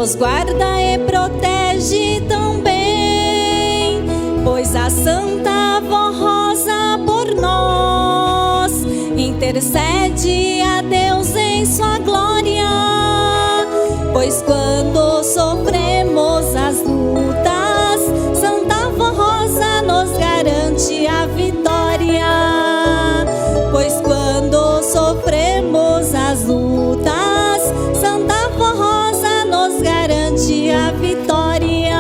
nos guarda e protege tão bem, pois a Santa Vó Rosa por nós intercede a Deus em sua glória. Pois quando sofremos as lutas, Santa Vó Rosa nos garante a vitória. Pois quando sofremos as lutas, Santa Vó Rosa nos garante a vitória.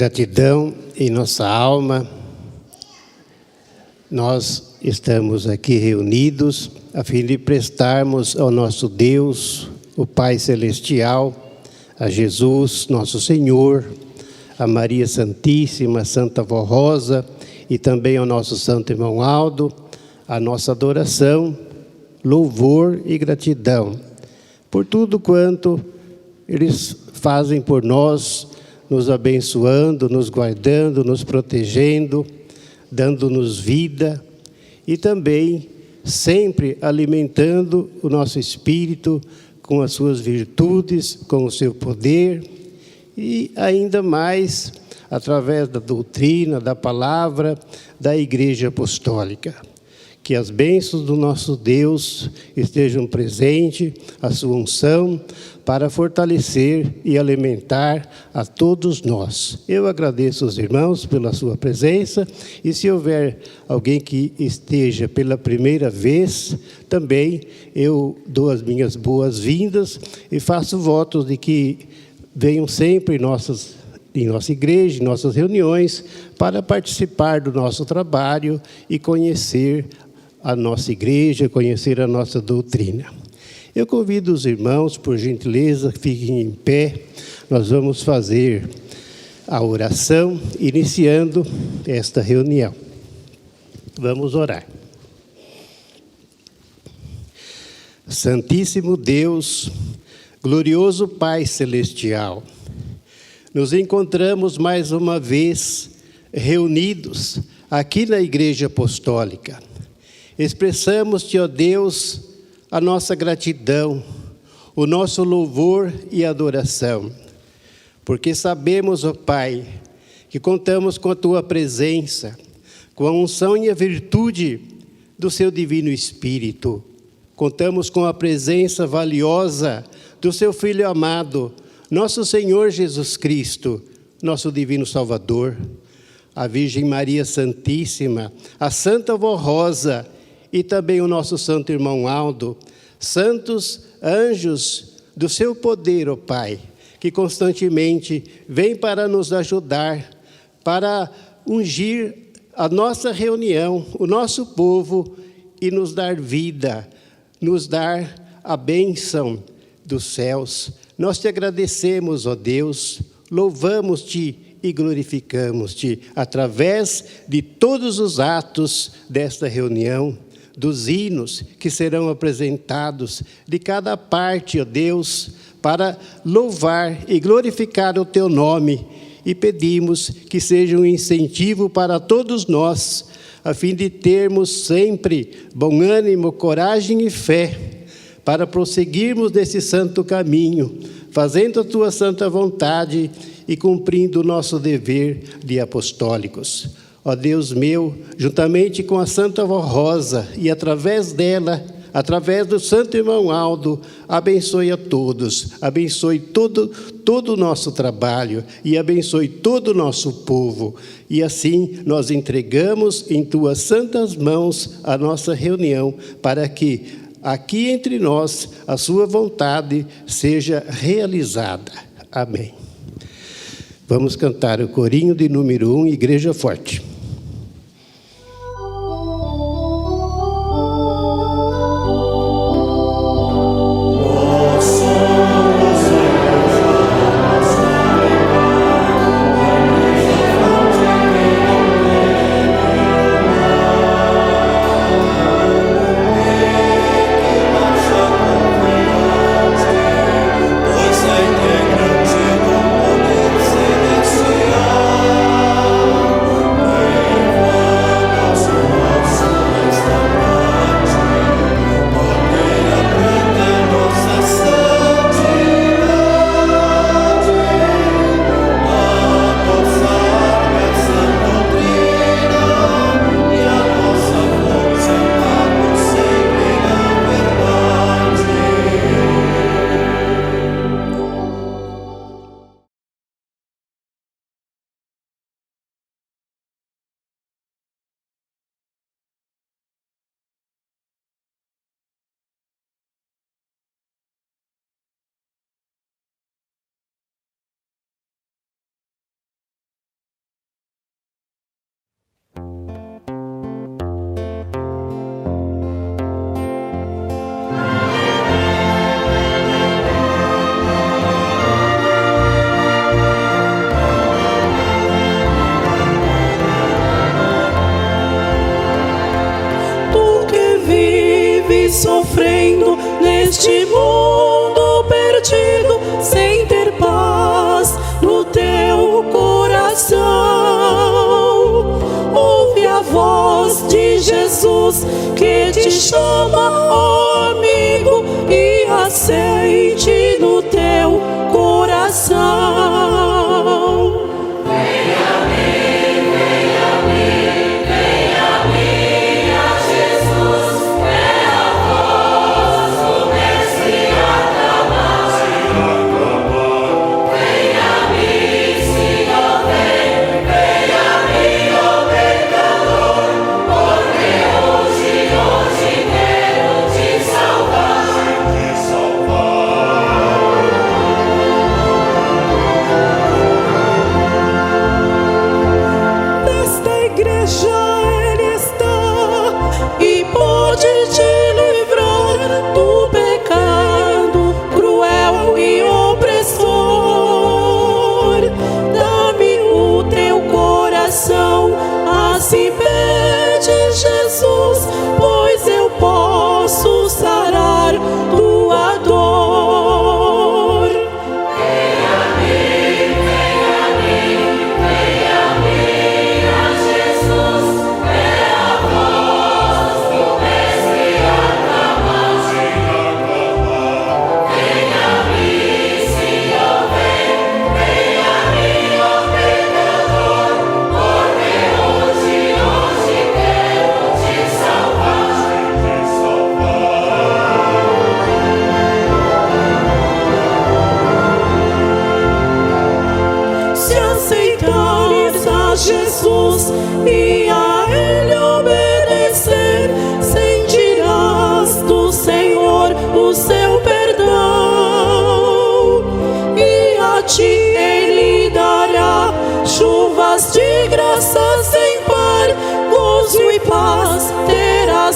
gratidão em nossa alma, nós estamos aqui reunidos a fim de prestarmos ao nosso Deus, o Pai Celestial, a Jesus, nosso Senhor, a Maria Santíssima, Santa Vó Rosa e também ao nosso Santo Irmão Aldo, a nossa adoração, louvor e gratidão por tudo quanto eles fazem por nós, nos abençoando, nos guardando, nos protegendo, dando-nos vida e também sempre alimentando o nosso espírito com as suas virtudes, com o seu poder e ainda mais através da doutrina, da palavra, da Igreja Apostólica. Que as bênçãos do nosso Deus estejam presentes, a sua unção, para fortalecer e alimentar a todos nós. Eu agradeço aos irmãos pela sua presença e se houver alguém que esteja pela primeira vez, também eu dou as minhas boas-vindas e faço votos de que venham sempre em nossa igreja, em nossas reuniões, para participar do nosso trabalho e conhecer a nossa igreja, conhecer a nossa doutrina. Eu convido os irmãos, por gentileza, fiquem em pé. Nós vamos fazer a oração, iniciando esta reunião. Vamos orar. Santíssimo Deus, glorioso Pai Celestial, nos encontramos mais uma vez reunidos aqui na Igreja Apostólica. Expressamos-te, ó Deus, a nossa gratidão, o nosso louvor e adoração, porque sabemos, ó Pai, que contamos com a Tua presença, com a unção e a virtude do Seu Divino Espírito. Contamos com a presença valiosa do Seu Filho amado, nosso Senhor Jesus Cristo, nosso Divino Salvador, a Virgem Maria Santíssima, a Santa Vó Rosa e também o nosso Santo Irmão Aldo, santos anjos do Seu poder, ó Pai, que constantemente vêm para nos ajudar, para ungir a nossa reunião, o nosso povo e nos dar vida, nos dar a bênção dos céus. Nós te agradecemos, ó Deus, louvamos-te e glorificamos-te através de todos os atos desta reunião, dos hinos que serão apresentados de cada parte, ó Deus, para louvar e glorificar o Teu nome. E pedimos que seja um incentivo para todos nós, a fim de termos sempre bom ânimo, coragem e fé, para prosseguirmos nesse santo caminho, fazendo a Tua santa vontade e cumprindo o nosso dever de apostólicos. Ó Deus meu, juntamente com a Santa Vó Rosa e através dela, através do Santo Irmão Aldo, abençoe a todos, abençoe todo o nosso trabalho e abençoe todo o nosso povo. E assim nós entregamos em Tuas santas mãos a nossa reunião, para que aqui entre nós a Sua vontade seja realizada. Amém. Vamos cantar o corinho de número 1, Igreja Forte. Pois sofrendo neste mundo perdido, sem ter paz no teu coração. Ouve a voz de Jesus que te chama, ó amigo, e aceite no teu coração.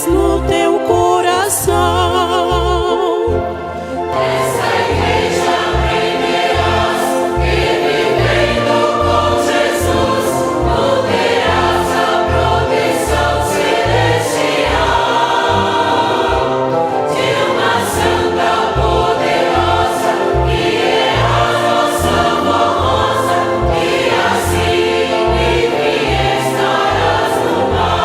No teu coração, essa igreja aprenderás que vivendo com Jesus tu terás a proteção celestial de uma santa poderosa que é a nossa formosa, e assim livre estarás no mar.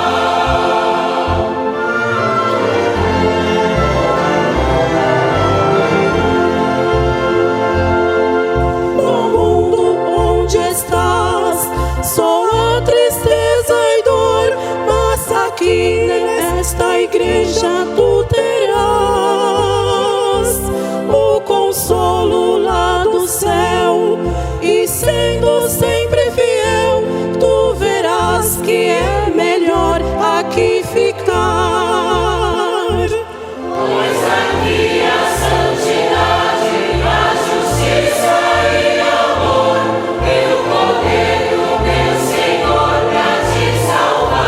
Nesta igreja tu terás o consolo lá do céu, e sendo sempre fiel, tu verás que é melhor aqui ficar. Pois aqui a santidade, a justiça e amor, e o poder do meu Senhor pra te salvar.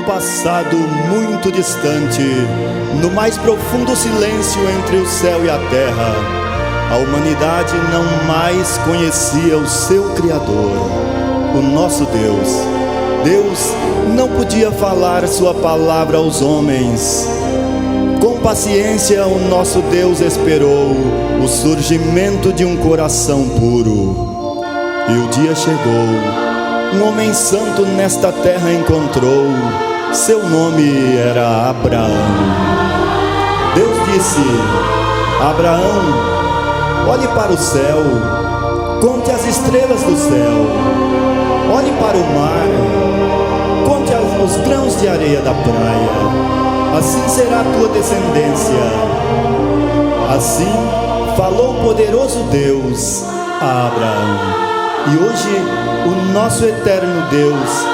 Passado muito distante, no mais profundo silêncio entre o céu e a terra, a humanidade não mais conhecia o seu Criador, o nosso Deus. Deus não podia falar sua palavra aos homens. Com paciência o nosso Deus esperou o surgimento de um coração puro. E o dia chegou, um homem santo nesta terra encontrou. Seu nome era Abraão. Deus disse: Abraão, olhe para o céu, conte as estrelas do céu, olhe para o mar, conte os grãos de areia da praia, assim será a tua descendência. Assim falou o poderoso Deus a Abraão. E hoje o nosso eterno Deus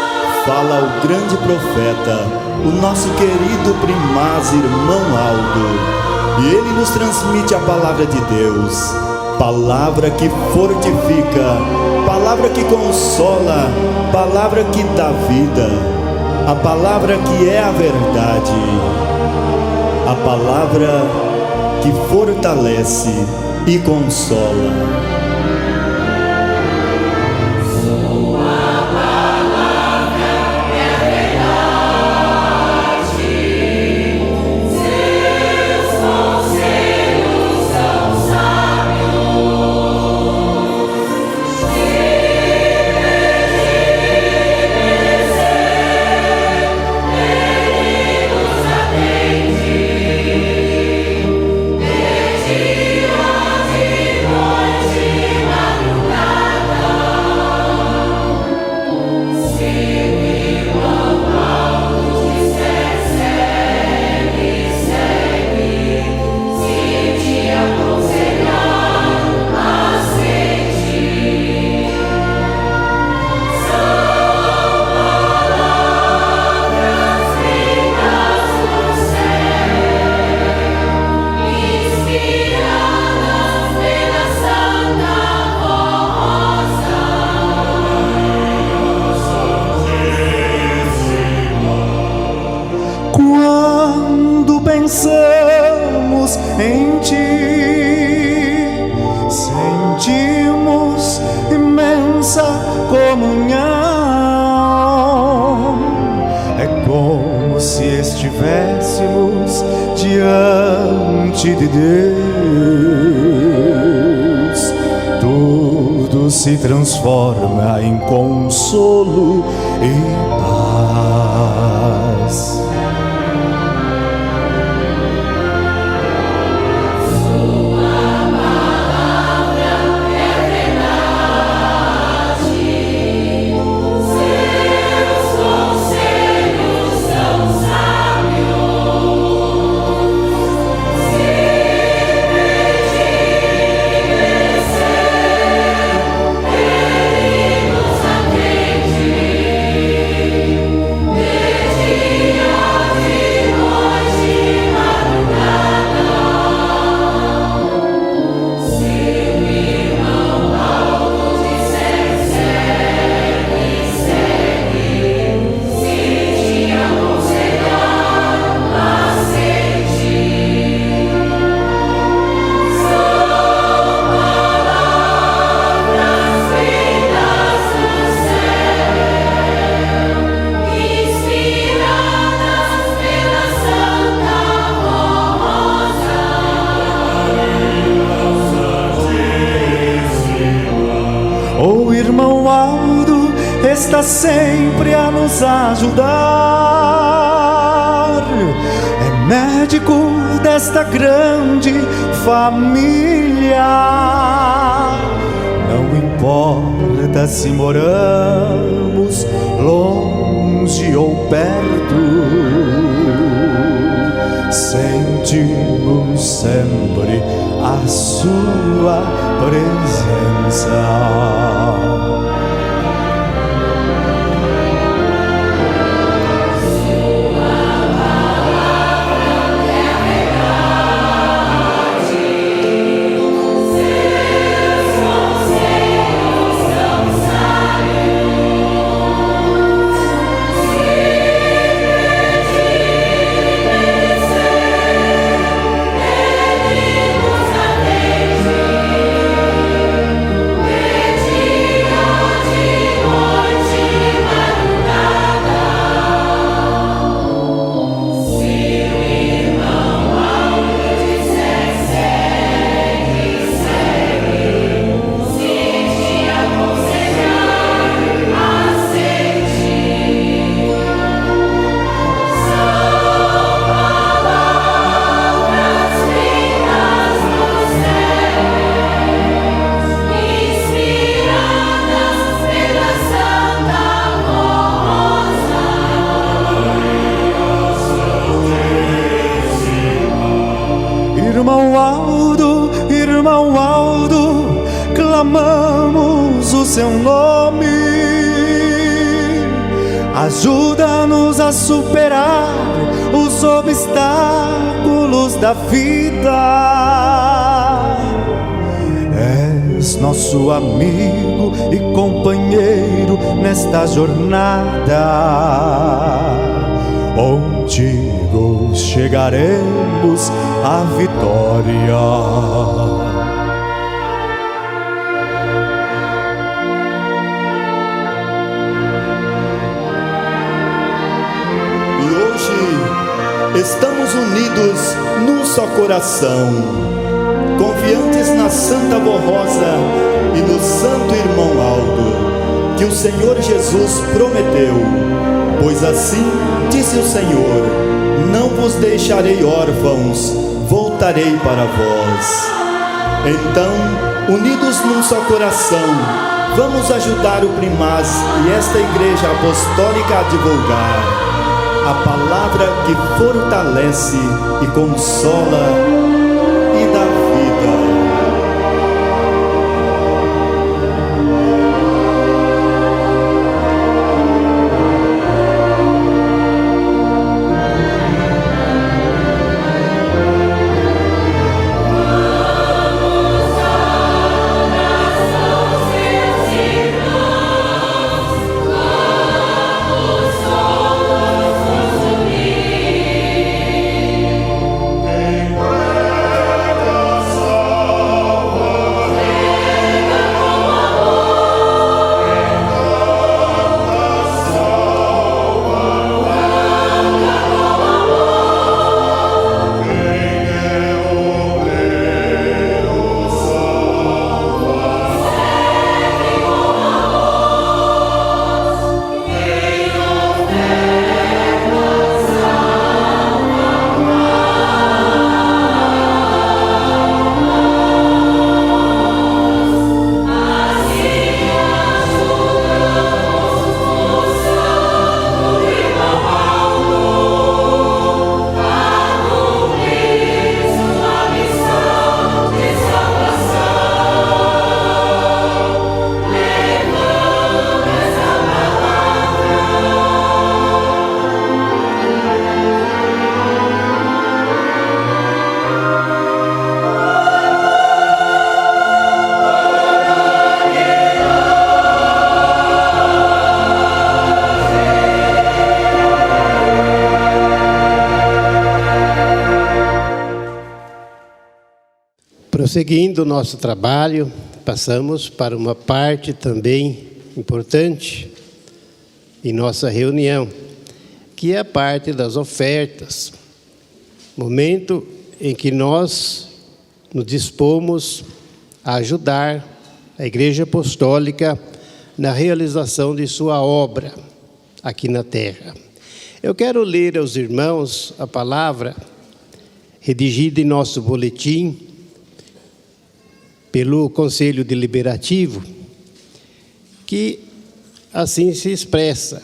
fala ao grande profeta, o nosso querido primaz irmão Aldo. E ele nos transmite a palavra de Deus, palavra que fortifica, palavra que consola, palavra que dá vida, a palavra que é a verdade, a palavra que fortalece e consola. Quando pensamos em Ti, sentimos imensa comunhão. É como se estivéssemos diante de Deus. Tudo se transforma em consolo e paz. O irmão Aldo está sempre a nos ajudar. É médico desta grande família. Não importa se moramos longe ou perto, sentimos sempre a sua presença. clamamos o seu nome. Ajuda-nos a superar os obstáculos da vida. És nosso amigo e companheiro nesta jornada. Contigo chegaremos à vitória. Estamos unidos num só coração, confiantes na Santa Avó Rosa e no Santo Irmão Aldo, que o Senhor Jesus prometeu, pois assim disse o Senhor: não vos deixarei órfãos, voltarei para vós. Então, unidos num só coração, vamos ajudar o Primaz e esta Igreja Apostólica a divulgar a palavra que fortalece e consola e dá vida. Prosseguindo o nosso trabalho, passamos para uma parte também importante em nossa reunião, que é a parte das ofertas, momento em que nós nos dispomos a ajudar a Igreja Apostólica na realização de sua obra aqui na terra. Eu quero ler aos irmãos a palavra redigida em nosso boletim pelo Conselho Deliberativo, que assim se expressa: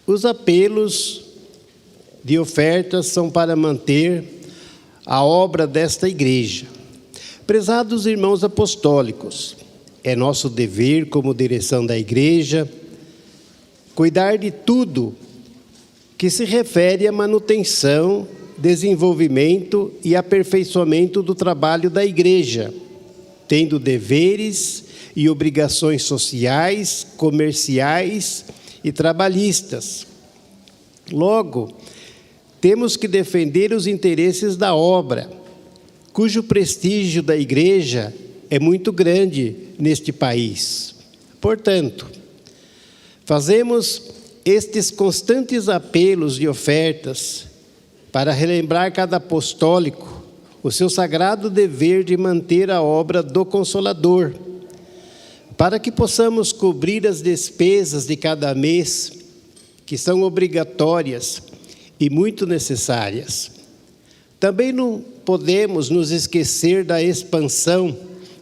os apelos de ofertas são para manter a obra desta igreja. Prezados irmãos apostólicos, é nosso dever como direção da igreja cuidar de tudo que se refere à manutenção, desenvolvimento e aperfeiçoamento do trabalho da igreja, tendo deveres e obrigações sociais, comerciais e trabalhistas. Logo, temos que defender os interesses da obra, cujo prestígio da igreja é muito grande neste país. Portanto, fazemos estes constantes apelos e ofertas para relembrar cada apostólico o seu sagrado dever de manter a obra do Consolador, para que possamos cobrir as despesas de cada mês, que são obrigatórias e muito necessárias. Também não podemos nos esquecer da expansão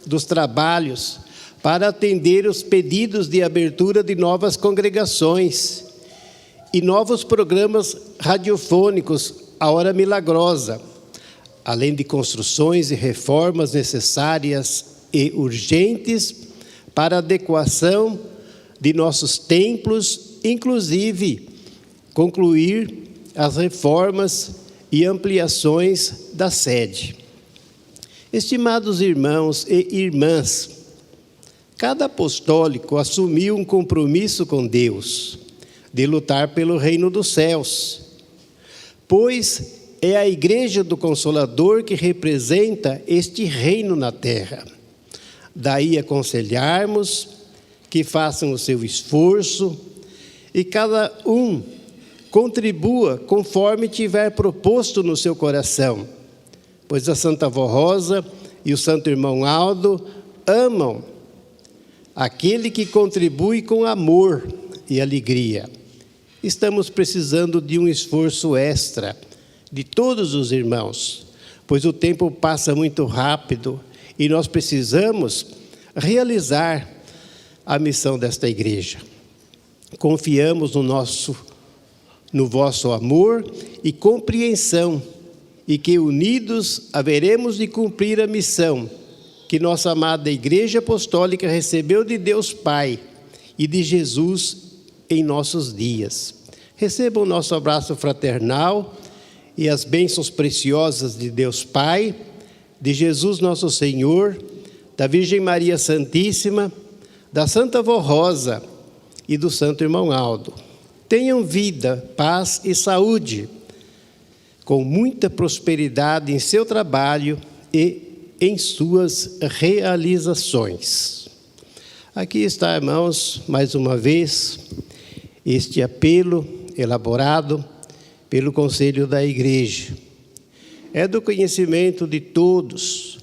dos trabalhos para atender os pedidos de abertura de novas congregações e novos programas radiofônicos A Hora Milagrosa, além de construções e reformas necessárias e urgentes para a adequação de nossos templos, inclusive concluir as reformas e ampliações da sede. Estimados irmãos e irmãs, cada apostólico assumiu um compromisso com Deus de lutar pelo reino dos céus, pois é a Igreja do Consolador que representa este reino na terra. Daí aconselharmos que façam o seu esforço e cada um contribua conforme tiver proposto no seu coração, pois a Santa Avó Rosa e o Santo Irmão Aldo amam aquele que contribui com amor e alegria. Estamos precisando de um esforço extra de todos os irmãos, pois o tempo passa muito rápido e nós precisamos realizar a missão desta igreja. Confiamos no vosso amor e compreensão, e que unidos haveremos de cumprir a missão que nossa amada Igreja Apostólica recebeu de Deus Pai e de Jesus em nossos dias. Recebam o nosso abraço fraternal e as bênçãos preciosas de Deus Pai, de Jesus nosso Senhor, da Virgem Maria Santíssima, da Santa Avó Rosa e do Santo Irmão Aldo. Tenham vida, paz e saúde, com muita prosperidade em seu trabalho e em suas realizações. Aqui está, irmãos, mais uma vez, este apelo elaborado pelo Conselho da Igreja. É do conhecimento de todos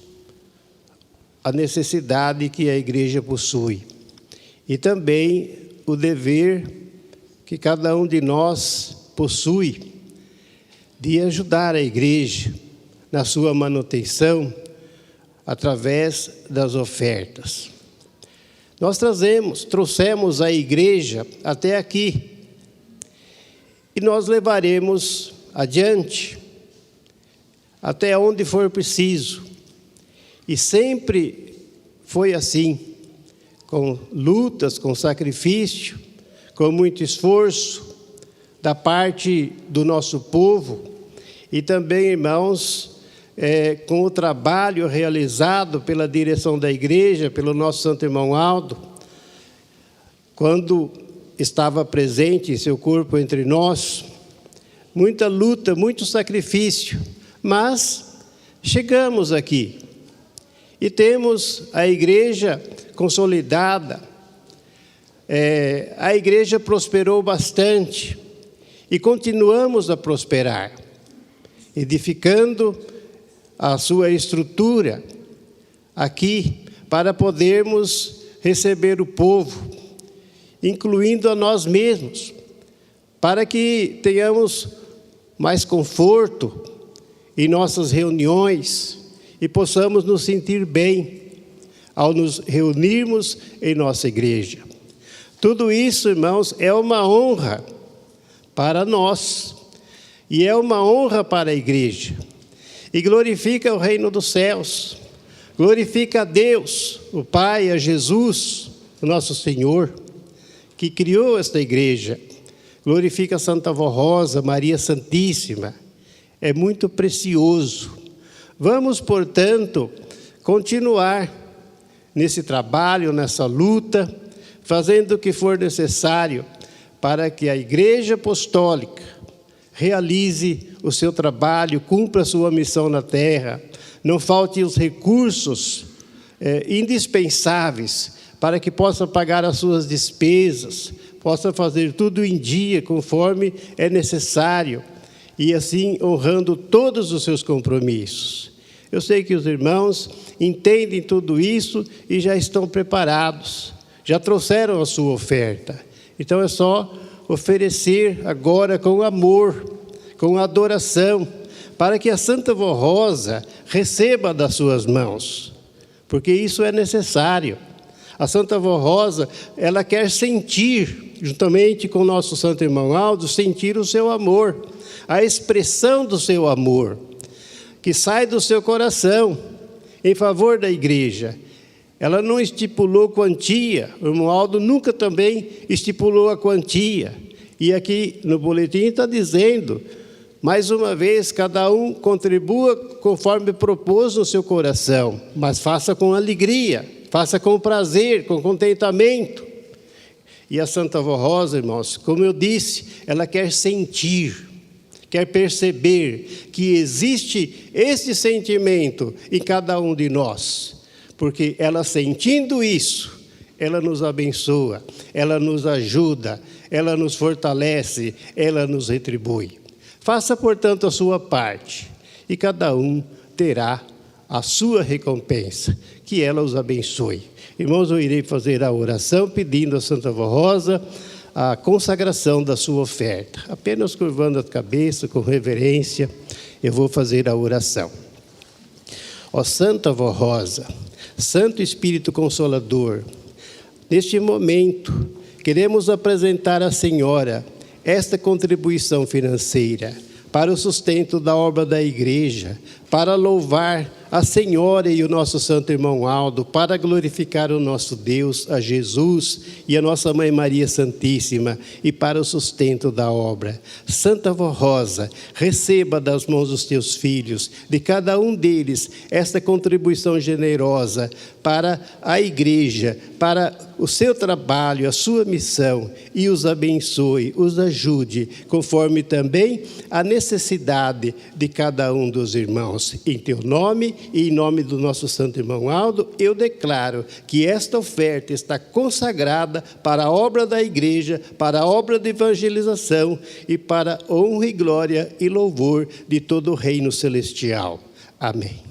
a necessidade que a Igreja possui e também o dever que cada um de nós possui de ajudar a Igreja na sua manutenção através das ofertas. Nós trouxemos a Igreja até aqui e nós levaremos adiante até onde for preciso. E sempre foi assim, com lutas, com sacrifício, com muito esforço da parte do nosso povo e também, irmãos, com o trabalho realizado pela direção da igreja, pelo nosso Santo Irmão Aldo, quando estava presente em seu corpo entre nós, muita luta, muito sacrifício, mas chegamos aqui e temos a igreja consolidada, a igreja prosperou bastante e continuamos a prosperar, edificando a sua estrutura aqui para podermos receber o povo, incluindo a nós mesmos, para que tenhamos mais conforto em nossas reuniões e possamos nos sentir bem ao nos reunirmos em nossa igreja. Tudo isso, irmãos, é uma honra para nós e é uma honra para a igreja. E glorifica o reino dos céus, glorifica a Deus, o Pai, a Jesus, o nosso Senhor, que criou esta igreja. Glorifica a Santa Avó Rosa, Maria Santíssima. É muito precioso. Vamos, portanto, continuar nesse trabalho, nessa luta, fazendo o que for necessário para que a Igreja Apostólica realize o seu trabalho, cumpra a sua missão na terra, não falte os recursos indispensáveis para que possa pagar as suas despesas, possa fazer tudo em dia, conforme é necessário, e assim honrando todos os seus compromissos. Eu sei que os irmãos entendem tudo isso e já estão preparados, já trouxeram a sua oferta. Então é só oferecer agora com amor, com adoração, para que a Santa Avó Rosa receba das suas mãos, porque isso é necessário. A Santa Avó Rosa, ela quer sentir, juntamente com o nosso Santo Irmão Aldo, sentir o seu amor, a expressão do seu amor, que sai do seu coração em favor da igreja. Ela não estipulou quantia, o irmão Aldo nunca também estipulou a quantia. E aqui no boletim está dizendo, mais uma vez, cada um contribua conforme propôs no seu coração, mas faça com alegria, faça com prazer, com contentamento. E a Santa Vó Rosa, irmãos, como eu disse, ela quer sentir, quer perceber que existe esse sentimento em cada um de nós. Porque ela sentindo isso, ela nos abençoa, ela nos ajuda, ela nos fortalece, ela nos retribui. Faça, portanto, a sua parte, e cada um terá a sua recompensa, que ela os abençoe. Irmãos, eu irei fazer a oração pedindo a Santa Vó Rosa a consagração da sua oferta. Apenas curvando a cabeça com reverência, eu vou fazer a oração. Ó Santa Vó Rosa, Santo Espírito Consolador, neste momento, queremos apresentar à Senhora esta contribuição financeira para o sustento da obra da Igreja, para louvar a Senhora e o nosso Santo Irmão Aldo, para glorificar o nosso Deus, a Jesus e a nossa Mãe Maria Santíssima, e para o sustento da obra. Santa Vó Rosa, receba das mãos dos teus filhos, de cada um deles, esta contribuição generosa para a Igreja, para o seu trabalho, a sua missão, e os abençoe, os ajude, conforme também a necessidade de cada um dos irmãos. Em teu nome e em nome do nosso Santo Irmão Aldo, eu declaro que esta oferta está consagrada para a obra da Igreja, para a obra de evangelização e para a honra e glória e louvor de todo o reino celestial. Amém.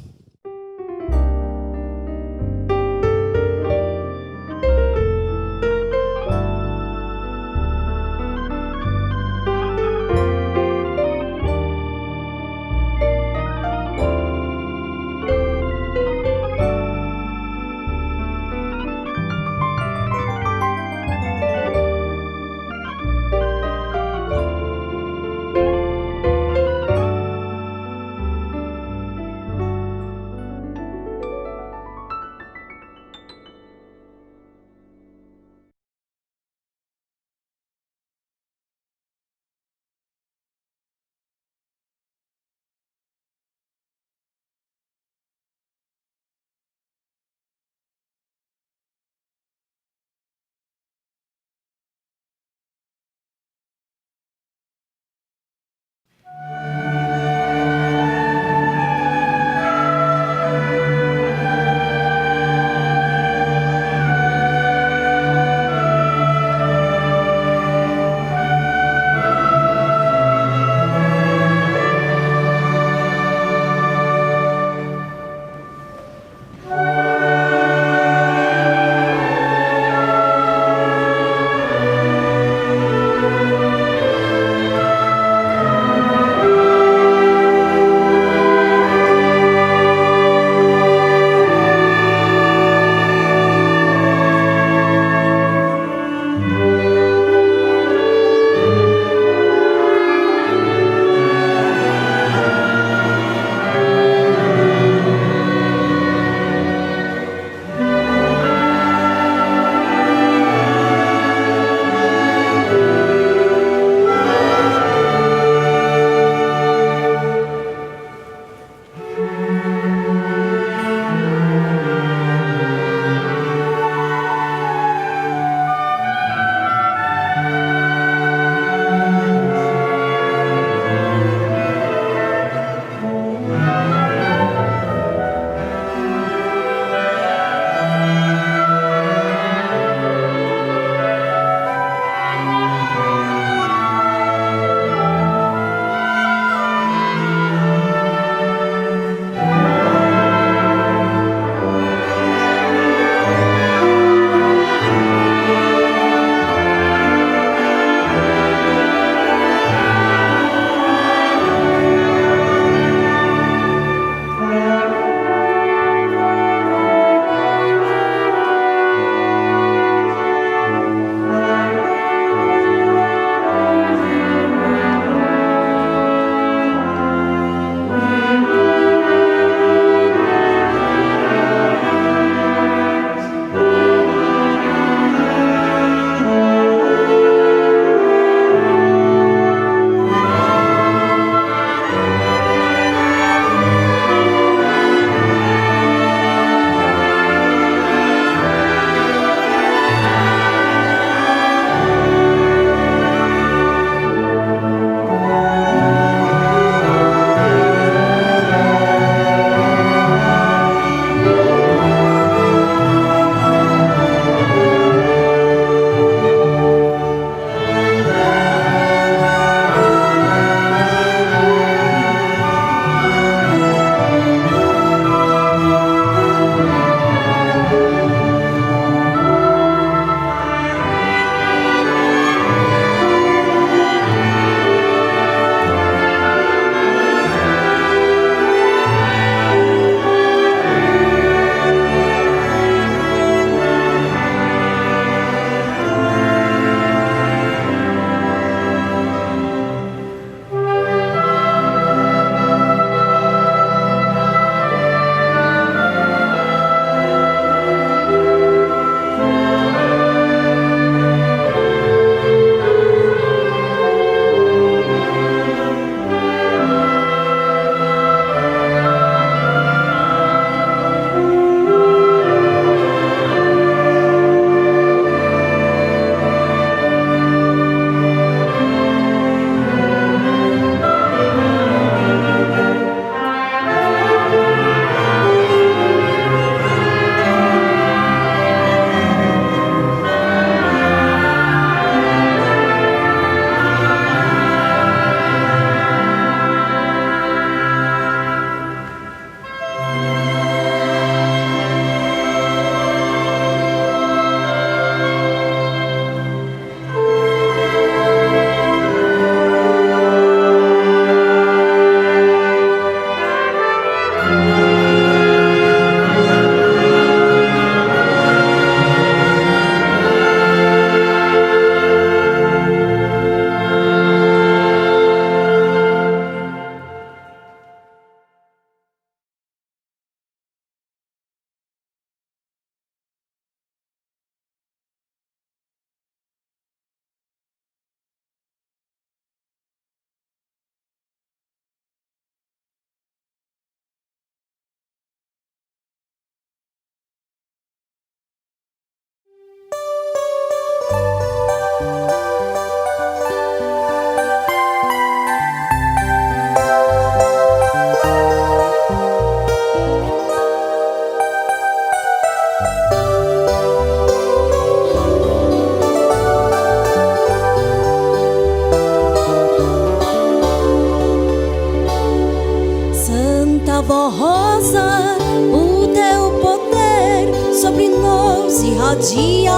ó rosa, o teu poder sobre nós irradia.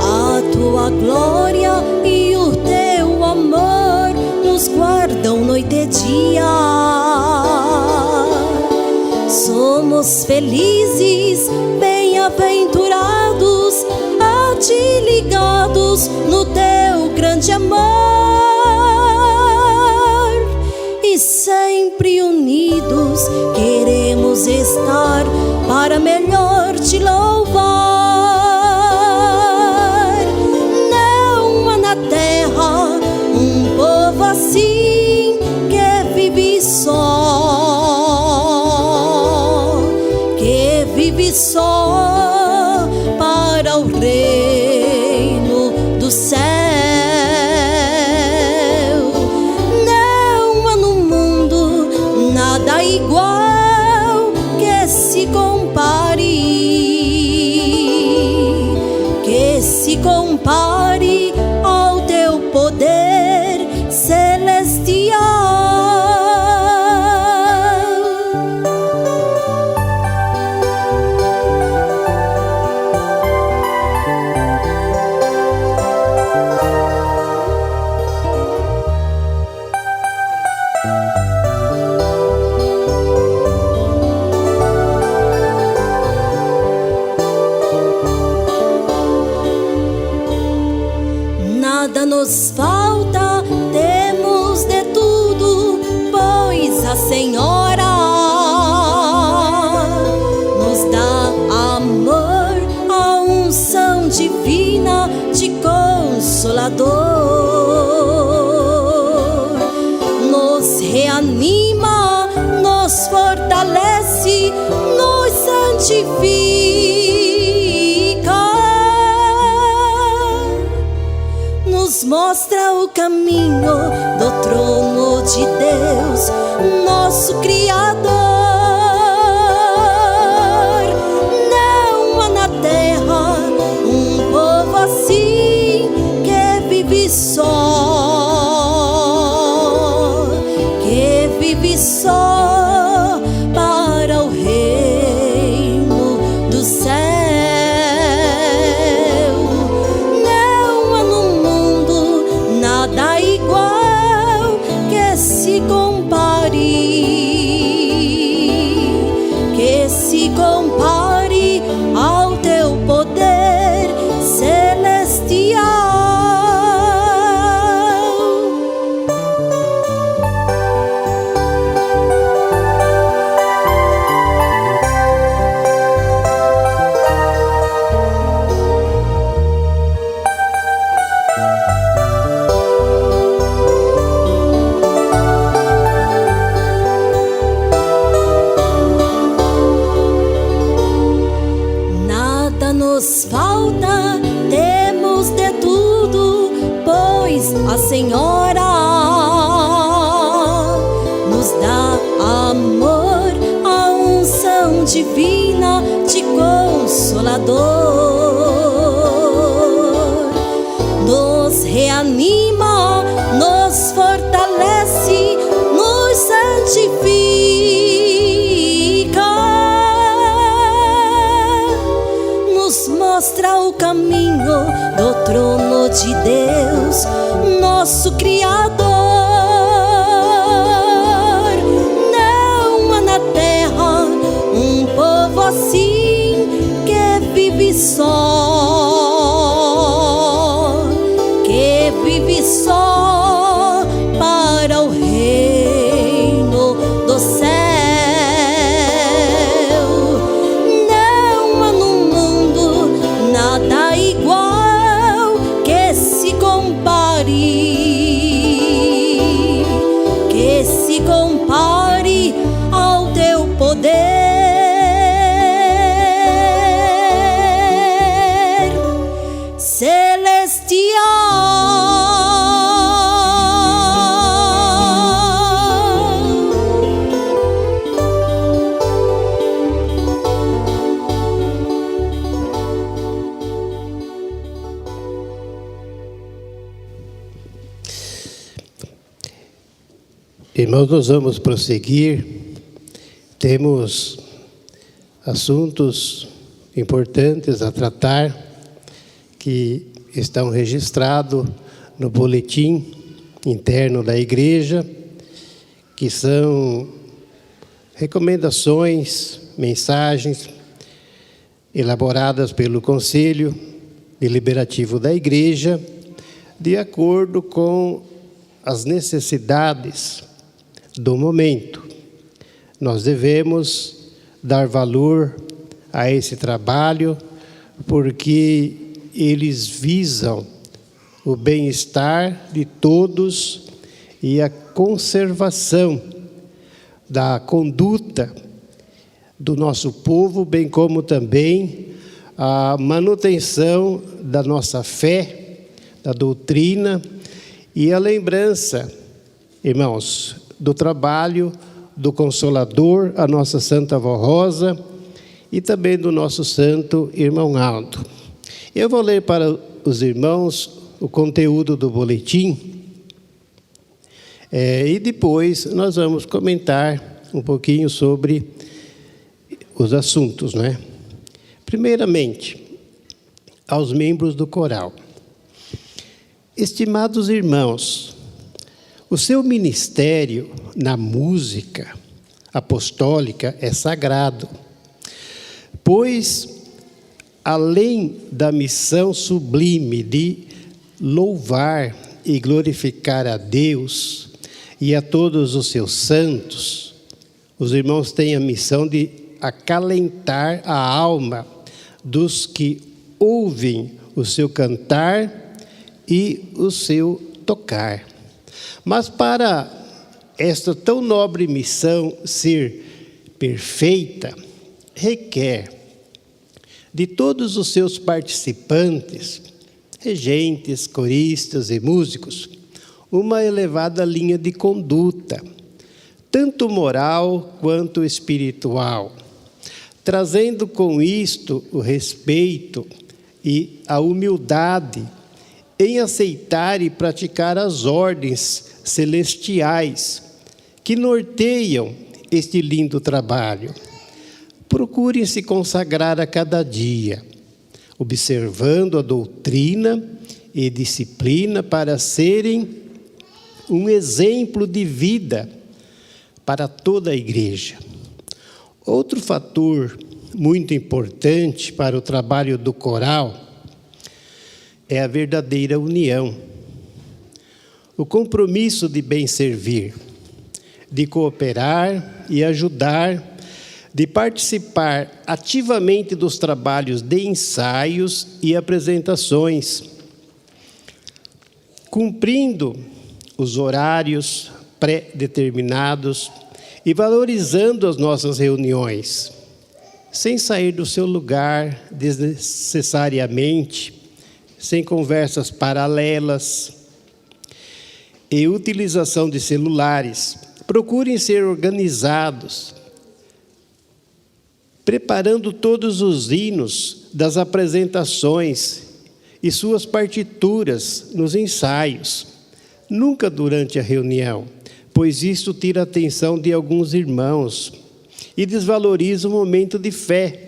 A tua glória e o teu amor nos guardam noite e dia. Somos felizes, bem-aventurados, a ti ligados no teu grande amor, e sempre unidos queremos estar para melhor te louvar. Não há na terra um povo assim que vive só, para o reino do céu. Não há no mundo nada igual que se compare ao teu poder celestial. Nada nos falta, temos de tudo, pois a Senhora nos dá amor, a unção divina de Consolador. Nos reanima, nos fortalece, nos santifica, nos mostra o caminho do trono de Deus, nosso Criador. Não há na terra um povo assim que vive só para o reino do céu. Não há no mundo nada igual que se compare ao teu poder celestial. Nada nos falta, temos de tudo, pois a Senhora nos dá amor, a unção divina de Consolador. Nos reanima, nos fortalece, nos santifica, nos mostra o caminho do trono de Deus, nosso Criador. Não há na terra um povo assim que vive só para o reino do céu. Não há no mundo nada igual que se compare ao teu poder Irmãos, nós vamos prosseguir. Temos assuntos importantes a tratar que estão registrados no boletim interno da igreja, que são recomendações, mensagens elaboradas pelo Conselho Deliberativo da Igreja, de acordo com as necessidades do momento. Nós devemos dar valor a esse trabalho, porque eles visam o bem-estar de todos e a conservação da conduta do nosso povo, bem como também a manutenção da nossa fé, da doutrina e a lembrança, irmãos, do trabalho do Consolador, a nossa Santa Avó Rosa, e também do nosso santo irmão Aldo. Eu vou ler para os irmãos o conteúdo do boletim, e depois nós vamos comentar um pouquinho sobre os assuntos, não é? Primeiramente, aos membros do coral. Estimados irmãos, o seu ministério na música apostólica é sagrado, pois, além da missão sublime de louvar e glorificar a Deus e a todos os seus santos, os irmãos têm a missão de acalentar a alma dos que ouvem o seu cantar e o seu tocar. Mas para esta tão nobre missão ser perfeita, requer de todos os seus participantes, regentes, coristas e músicos, uma elevada linha de conduta, tanto moral quanto espiritual, trazendo com isto o respeito e a humildade em aceitar e praticar as ordens celestiais que norteiam este lindo trabalho. Procurem se consagrar a cada dia, observando a doutrina e disciplina para serem um exemplo de vida para toda a igreja. Outro fator muito importante para o trabalho do coral é a verdadeira união, o compromisso de bem servir, de cooperar e ajudar, de participar ativamente dos trabalhos de ensaios e apresentações, cumprindo os horários pré-determinados e valorizando as nossas reuniões, sem sair do seu lugar desnecessariamente, sem conversas paralelas e utilização de celulares. Procurem ser organizados, preparando todos os hinos das apresentações e suas partituras nos ensaios, nunca durante a reunião, pois isto tira a atenção de alguns irmãos e desvaloriza o momento de fé.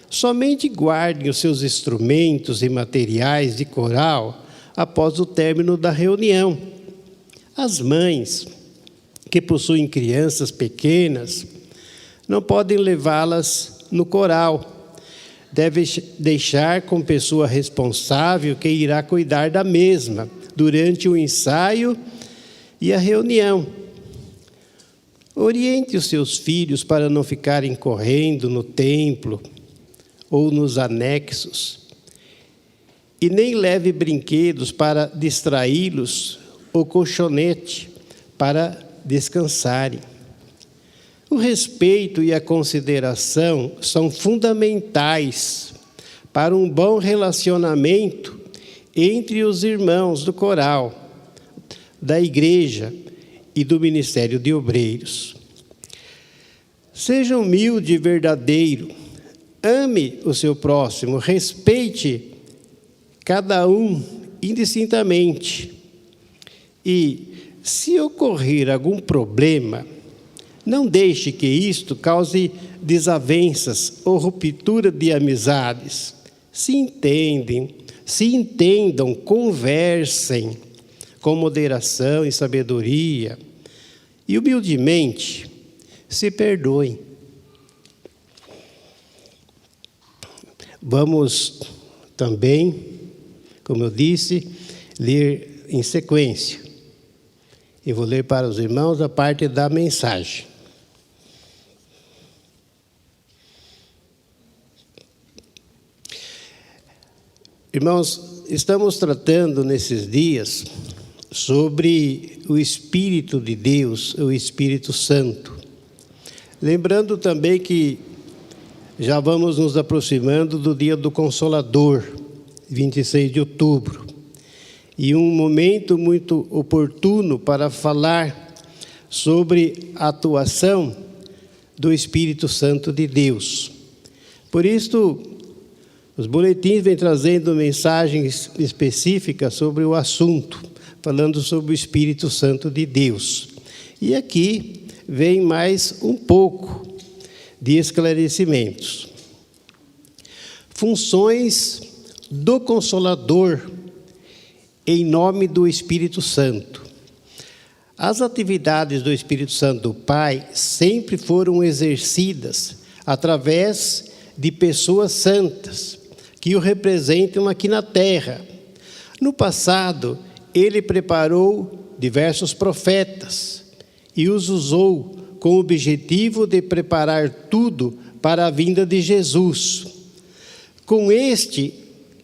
Somente guardem os seus instrumentos e materiais de coral após o término da reunião. As mães que possuem crianças pequenas não podem levá-las no coral. Deve deixar com pessoa responsável que irá cuidar da mesma durante o ensaio e a reunião. Oriente os seus filhos para não ficarem correndo no templo ou nos anexos, e nem leve brinquedos para distraí-los ou colchonete para descansarem. O respeito e a consideração são fundamentais para um bom relacionamento entre os irmãos do coral, da igreja e do Ministério de Obreiros. Seja humilde e verdadeiro, ame o seu próximo, respeite cada um indistintamente e se ocorrer algum problema, não deixe que isto cause desavenças ou ruptura de amizades. Se entendam, conversem com moderação e sabedoria e humildemente se perdoem. Vamos também, como eu disse, ler em sequência. Eu vou ler para os irmãos a parte da mensagem. Irmãos, estamos tratando nesses dias sobre o Espírito de Deus, o Espírito Santo. Lembrando também que já vamos nos aproximando do Dia do Consolador, 26 de outubro. E um momento muito oportuno para falar sobre a atuação do Espírito Santo de Deus. Por isso, os boletins vêm trazendo mensagens específicas sobre o assunto, falando sobre o Espírito Santo de Deus. E aqui vem mais um pouco de esclarecimentos. Funções do Consolador em nome do Espírito Santo. As atividades do Espírito Santo do Pai sempre foram exercidas através de pessoas santas, que o representam aqui na terra. No passado, ele preparou diversos profetas e os usou com o objetivo de preparar tudo para a vinda de Jesus. Com este,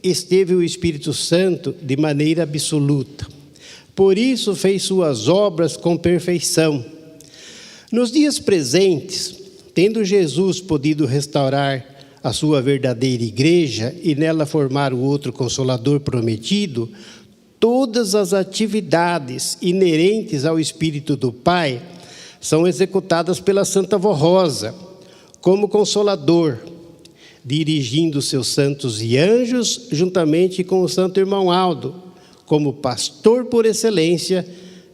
esteve o Espírito Santo de maneira absoluta. Por isso, fez suas obras com perfeição. Nos dias presentes, tendo Jesus podido restaurar a sua verdadeira igreja e nela formar o outro Consolador prometido, todas as atividades inerentes ao Espírito do Pai são executadas pela Santa Vó Rosa, como Consolador, dirigindo seus santos e anjos, juntamente com o Santo Irmão Aldo, como pastor por excelência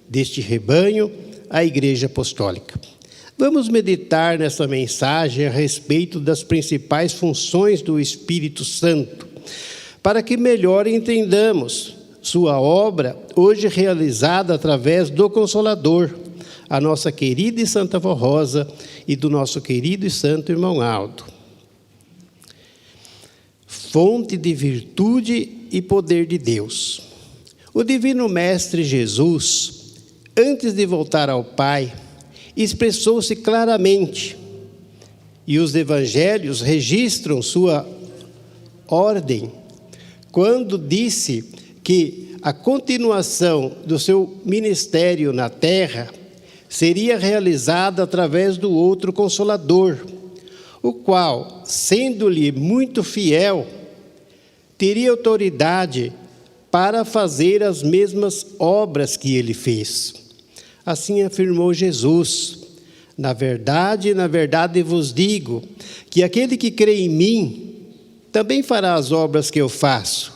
deste rebanho, a Igreja Apostólica. Vamos meditar nessa mensagem a respeito das principais funções do Espírito Santo, para que melhor entendamos sua obra, hoje realizada através do Consolador, a nossa querida e Santa Vó Rosa e do nosso querido e santo Irmão Aldo. Fonte de virtude e poder de Deus. O Divino Mestre Jesus, antes de voltar ao Pai, expressou-se claramente, e os evangelhos registram sua ordem, quando disse que a continuação do seu ministério na terra seria realizada através do outro Consolador, o qual, sendo-lhe muito fiel, teria autoridade para fazer as mesmas obras que ele fez. Assim afirmou Jesus: na verdade vos digo, que aquele que crê em mim, também fará as obras que eu faço,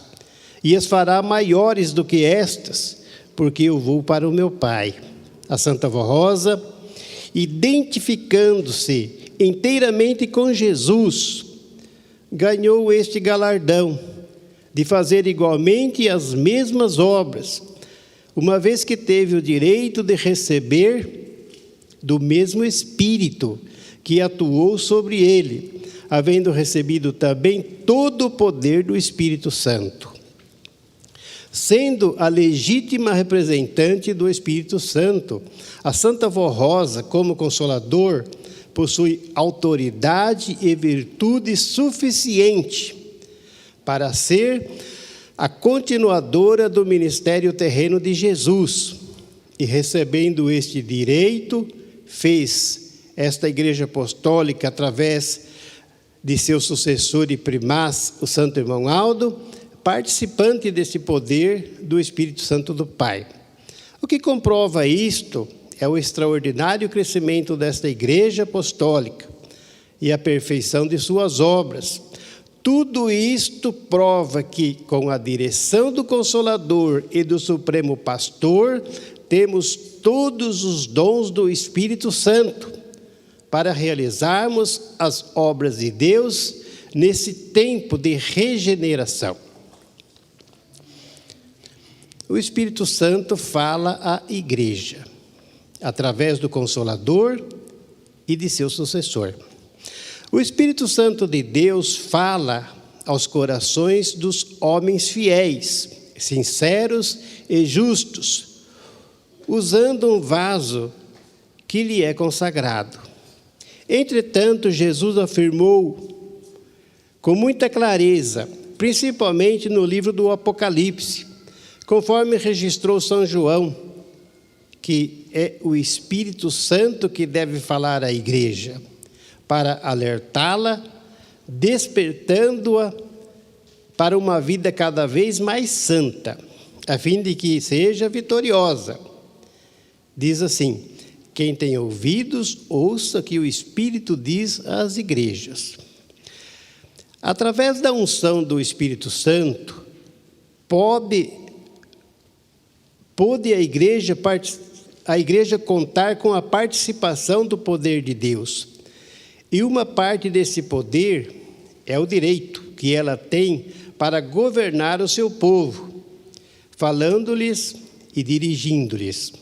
e as fará maiores do que estas, porque eu vou para o meu Pai. A Santa Vó Rosa, identificando-se inteiramente com Jesus, ganhou este galardão de fazer igualmente as mesmas obras, uma vez que teve o direito de receber do mesmo Espírito que atuou sobre ele, havendo recebido também todo o poder do Espírito Santo. Sendo a legítima representante do Espírito Santo, a Santa Vó Rosa, como Consolador, possui autoridade e virtude suficiente para ser a continuadora do ministério terreno de Jesus. E recebendo este direito, fez esta Igreja Apostólica, através de seu sucessor e primaz, o Santo Irmão Aldo, participante desse poder do Espírito Santo do Pai. O que comprova isto é o extraordinário crescimento desta Igreja Apostólica e a perfeição de suas obras. Tudo isto prova que, com a direção do Consolador e do Supremo Pastor, temos todos os dons do Espírito Santo para realizarmos as obras de Deus nesse tempo de regeneração. O Espírito Santo fala à igreja, através do Consolador e de seu sucessor. O Espírito Santo de Deus fala aos corações dos homens fiéis, sinceros e justos, usando um vaso que lhe é consagrado. Entretanto, Jesus afirmou com muita clareza, principalmente no livro do Apocalipse, conforme registrou São João, que é o Espírito Santo que deve falar à igreja, para alertá-la, despertando-a para uma vida cada vez mais santa, a fim de que seja vitoriosa. Diz assim: quem tem ouvidos, ouça que o Espírito diz às igrejas. Através da unção do Espírito Santo, pôde a igreja contar com a participação do poder de Deus. E uma parte desse poder é o direito que ela tem para governar o seu povo, falando-lhes e dirigindo-lhes.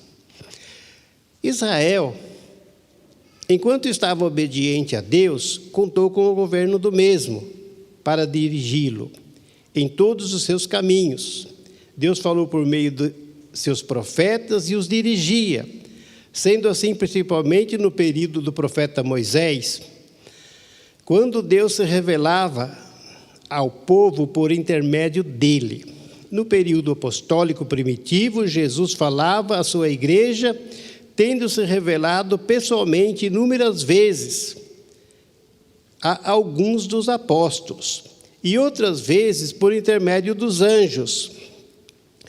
Israel, enquanto estava obediente a Deus, contou com o governo do mesmo para dirigi-lo em todos os seus caminhos. Deus falou por meio de seus profetas e os dirigia, sendo assim principalmente no período do profeta Moisés, quando Deus se revelava ao povo por intermédio dele. No período apostólico primitivo, Jesus falava à sua igreja, tendo se revelado pessoalmente inúmeras vezes a alguns dos apóstolos, e outras vezes por intermédio dos anjos,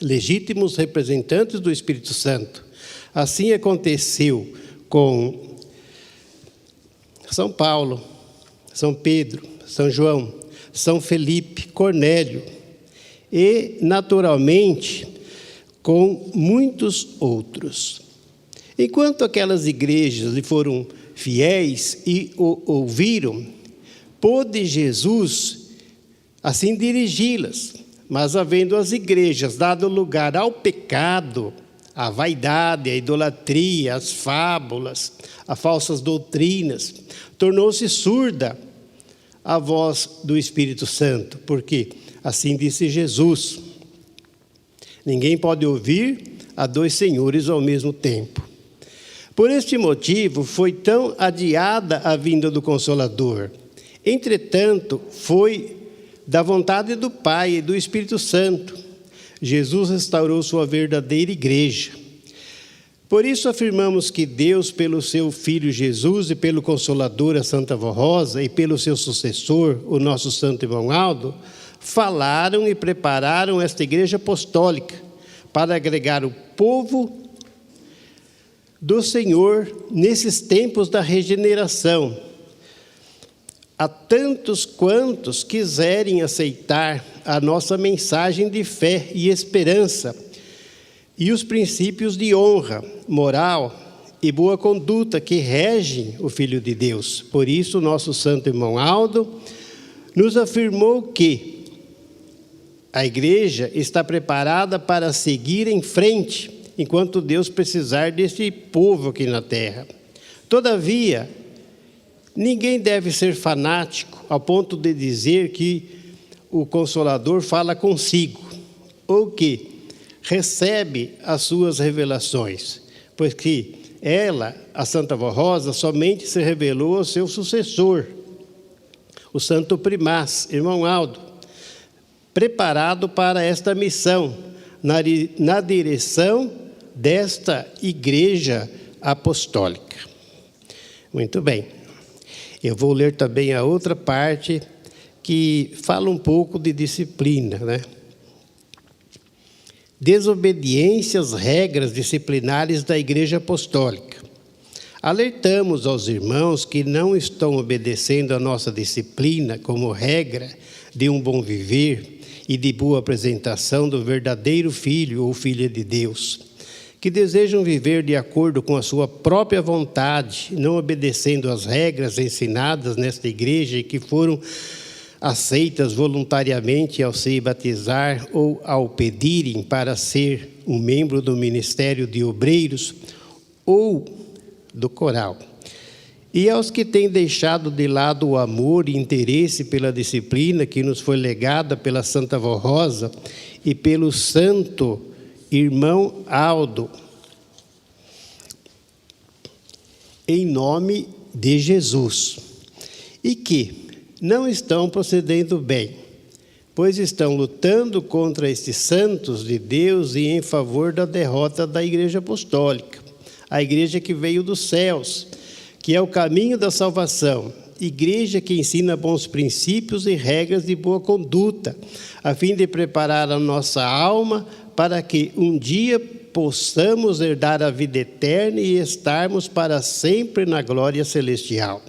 legítimos representantes do Espírito Santo. Assim aconteceu com São Paulo, São Pedro, São João, São Felipe, Cornélio e, naturalmente, com muitos outros. Enquanto aquelas igrejas lhe foram fiéis e o ouviram, pôde Jesus assim dirigi-las. Mas havendo as igrejas dado lugar ao pecado, à vaidade, à idolatria, às fábulas, a falsas doutrinas, tornou-se surda a voz do Espírito Santo, porque assim disse Jesus: ninguém pode ouvir a dois senhores ao mesmo tempo. Por este motivo foi tão adiada a vinda do Consolador. Entretanto, foi da vontade do Pai e do Espírito Santo. Jesus restaurou sua verdadeira igreja. Por isso afirmamos que Deus, pelo seu Filho Jesus e pelo Consolador, a Santa Vó Rosa, e pelo seu sucessor, o nosso Santo Irmão Aldo, falaram e prepararam esta igreja apostólica para agregar o povo do Senhor nesses tempos da regeneração, a tantos quantos quiserem aceitar a nossa mensagem de fé e esperança e os princípios de honra, moral e boa conduta que regem o Filho de Deus. Por isso, nosso Santo Irmão Aldo nos afirmou que a igreja está preparada para seguir em frente, enquanto Deus precisar desse povo aqui na terra. Todavia, ninguém deve ser fanático ao ponto de dizer que o Consolador fala consigo, ou que recebe as suas revelações, pois que ela, a Santa Vó Rosa, somente se revelou ao seu sucessor, o Santo Primaz, Irmão Aldo, preparado para esta missão, na direção desta igreja apostólica. Muito bem. Eu vou ler também a outra parte que fala um pouco de disciplina, né? Desobediência às regras disciplinares da Igreja Apostólica. Alertamos aos irmãos que não estão obedecendo a nossa disciplina como regra de um bom viver e de boa apresentação do verdadeiro Filho ou Filha de Deus, que desejam viver de acordo com a sua própria vontade, não obedecendo às regras ensinadas nesta igreja e que foram aceitas voluntariamente ao se batizar ou ao pedirem para ser um membro do Ministério de Obreiros ou do coral. E aos que têm deixado de lado o amor e interesse pela disciplina que nos foi legada pela Santa Vó Rosa e pelo santo irmão Aldo, em nome de Jesus, e que não estão procedendo bem, pois estão lutando contra estes santos de Deus e em favor da derrota da Igreja Apostólica, a igreja que veio dos céus, que é o caminho da salvação, igreja que ensina bons princípios e regras de boa conduta, a fim de preparar a nossa alma para que um dia possamos herdar a vida eterna e estarmos para sempre na glória celestial.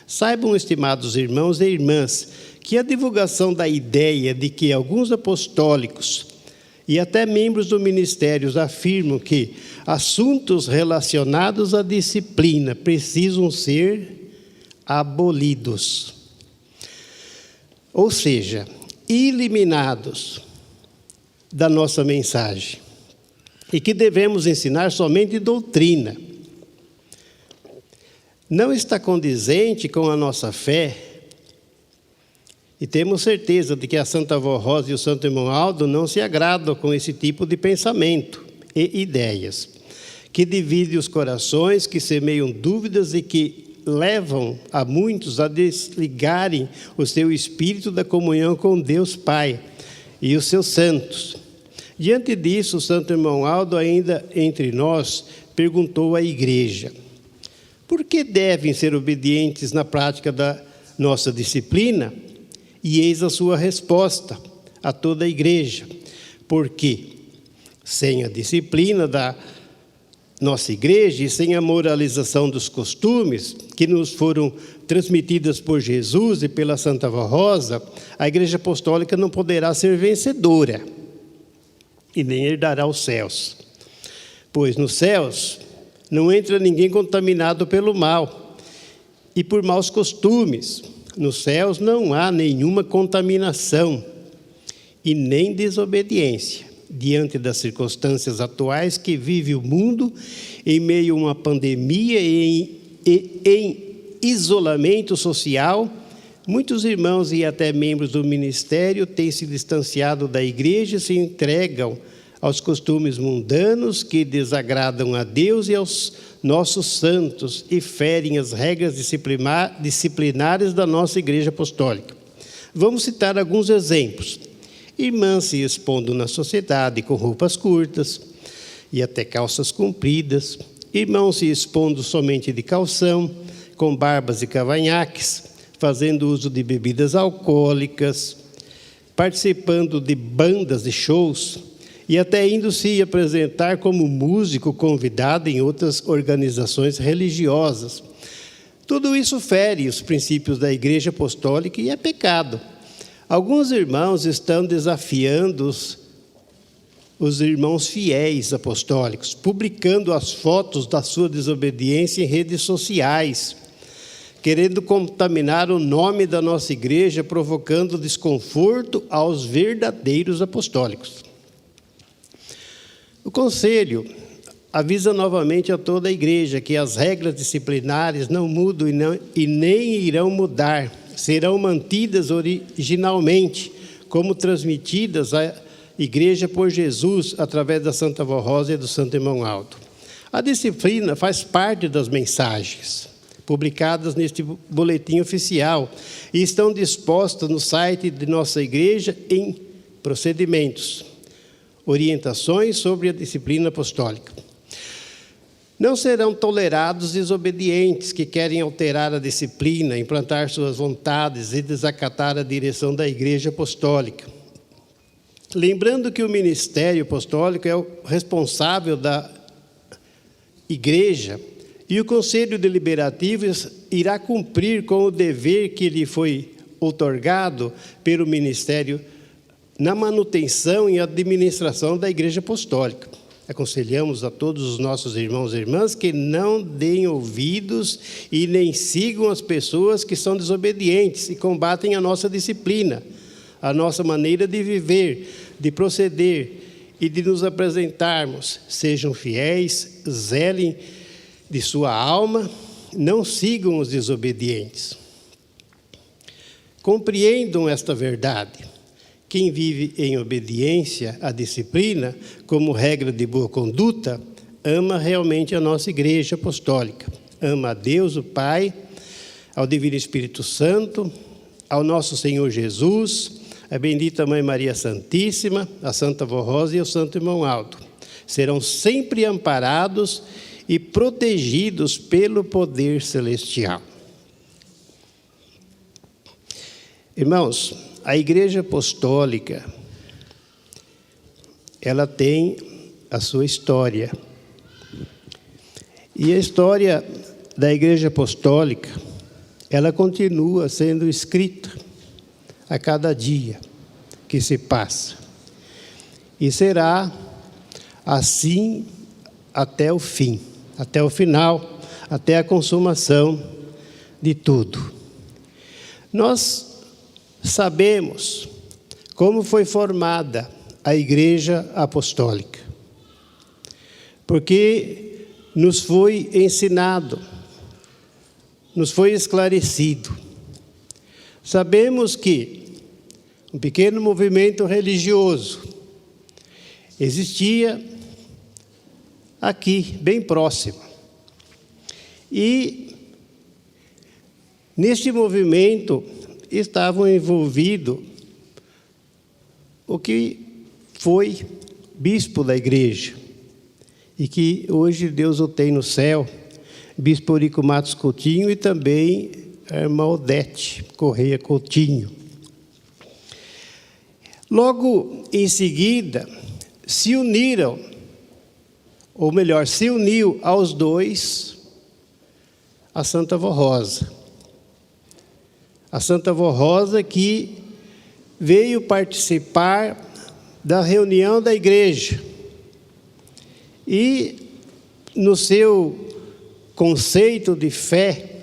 Saibam, estimados irmãos e irmãs, que a divulgação da ideia de que alguns apostólicos e até membros do ministério afirmam que assuntos relacionados à disciplina precisam ser abolidos, ou seja, eliminados da nossa mensagem, e que devemos ensinar somente doutrina, não está condizente com a nossa fé, e temos certeza de que a Santa Vó Rosa e o Santo Irmão Aldo não se agradam com esse tipo de pensamento e ideias, que dividem os corações, que semeiam dúvidas e que levam a muitos a desligarem o seu espírito da comunhão com Deus Pai e os seus santos. Diante disso, o Santo Irmão Aldo, ainda entre nós, perguntou à igreja: por que devem ser obedientes na prática da nossa disciplina? E eis a sua resposta a toda a igreja: porque sem a disciplina da nossa igreja e sem a moralização dos costumes que nos foram transmitidas por Jesus e pela Santa Vó Rosa, a Igreja Apostólica não poderá ser vencedora e nem herdará os céus. Pois nos céus não entra ninguém contaminado pelo mal e por maus costumes. Nos céus não há nenhuma contaminação e nem desobediência diante das circunstâncias atuais que vive o mundo em meio a uma pandemia e em isolamento social. Muitos irmãos e até membros do ministério têm se distanciado da igreja e se entregam aos costumes mundanos que desagradam a Deus e aos nossos santos e ferem as regras disciplinares da nossa Igreja Apostólica. Vamos citar alguns exemplos. Irmãs se expondo na sociedade com roupas curtas e até calças compridas. Irmãos se expondo somente de calção, com barbas e cavanhaques, fazendo uso de bebidas alcoólicas, participando de bandas de shows e até indo se apresentar como músico convidado em outras organizações religiosas. Tudo isso fere os princípios da Igreja Apostólica e é pecado. Alguns irmãos estão desafiando os irmãos fiéis apostólicos, publicando as fotos da sua desobediência em redes sociais, querendo contaminar o nome da nossa igreja, provocando desconforto aos verdadeiros apostólicos. O Conselho avisa novamente a toda a igreja que as regras disciplinares não mudam e nem irão mudar, serão mantidas originalmente, como transmitidas à igreja por Jesus, através da Santa Vó Rosa e do Santo Irmão Aldo. A disciplina faz parte das mensagens publicadas neste boletim oficial e estão dispostas no site de nossa igreja em procedimentos, orientações sobre a disciplina apostólica. Não serão tolerados desobedientes que querem alterar a disciplina, implantar suas vontades e desacatar a direção da Igreja Apostólica. Lembrando que o ministério apostólico é o responsável da Igreja e o Conselho Deliberativo irá cumprir com o dever que lhe foi outorgado pelo ministério na manutenção e administração da Igreja Apostólica. aconselhamos a todos os nossos irmãos e irmãs que não deem ouvidos e nem sigam as pessoas que são desobedientes e combatem a nossa disciplina, a nossa maneira de viver, de proceder e de nos apresentarmos. Sejam fiéis, zelem de sua alma, não sigam os desobedientes. Compreendam esta verdade. Quem vive em obediência à disciplina, como regra de boa conduta, ama realmente a nossa Igreja Apostólica. Ama a Deus, o Pai, ao Divino Espírito Santo, ao nosso Senhor Jesus, a bendita Mãe Maria Santíssima, a Santa Vó Rosa e ao Santo Irmão Aldo. Serão sempre amparados e protegidos pelo poder celestial. Irmãos, a Igreja Apostólica, ela tem a sua história. E a história da Igreja Apostólica, ela continua sendo escrita a cada dia que se passa. E será assim até o fim, até o final, até a consumação de tudo. Nós sabemos como foi formada a Igreja Apostólica, porque nos foi ensinado, nos foi esclarecido. Sabemos que um pequeno movimento religioso existia aqui, bem próximo. E neste movimento estavam envolvidos o que foi bispo da igreja e que hoje Deus o tem no céu, bispo Eurico Matos Coutinho e também a irmã Odete Correia Coutinho. Logo em seguida se uniram, ou melhor, se uniu aos dois a Santa Vó Rosa. A Santa Vó Rosa que veio participar da reunião da igreja. E no seu conceito de fé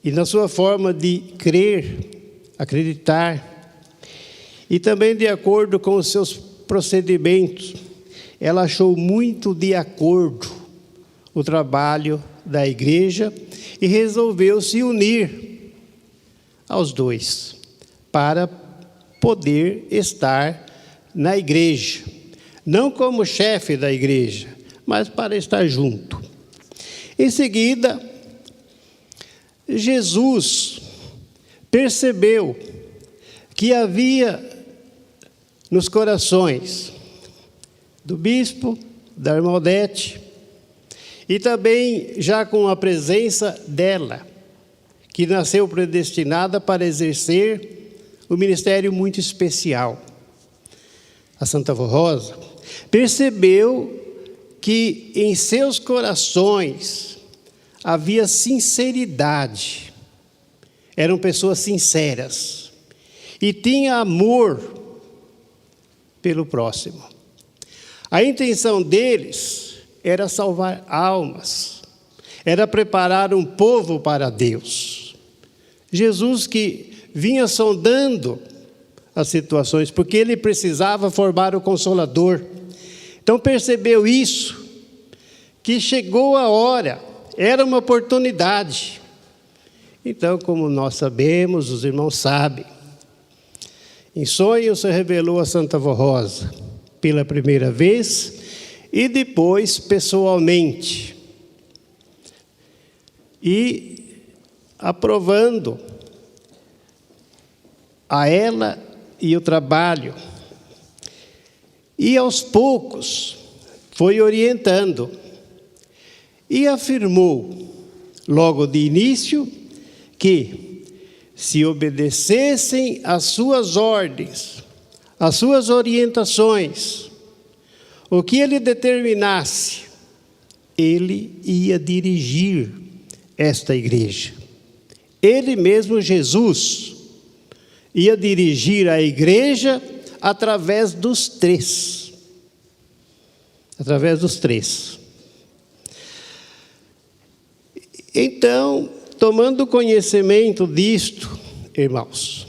e na sua forma de crer, acreditar, e também de acordo com os seus procedimentos, ela achou muito de acordo o trabalho da igreja e resolveu se unir aos dois, para poder estar na igreja, não como chefe da igreja, mas para estar junto. Em seguida, Jesus percebeu que havia nos corações do bispo, da irmã Odete, e também já com a presença dela, que nasceu predestinada para exercer um ministério muito especial. A Santa Vó Rosa percebeu que em seus corações havia sinceridade, eram pessoas sinceras e tinha amor pelo próximo. A intenção deles era salvar almas, era preparar um povo para Deus. Jesus que vinha sondando as situações, porque ele precisava formar o Consolador. Então percebeu isso, que chegou a hora, era uma oportunidade. Então, como nós sabemos, os irmãos sabem, em sonho se revelou a Santa Vó Rosa, pela primeira vez, e depois pessoalmente. E aprovando a ela e o trabalho. E aos poucos foi orientando e afirmou, logo de início, que se obedecessem às suas ordens, às suas orientações, o que ele determinasse, ele ia dirigir esta igreja. Ele mesmo, Jesus, ia dirigir a igreja através dos três. através dos 3. Então, tomando conhecimento disto, irmãos,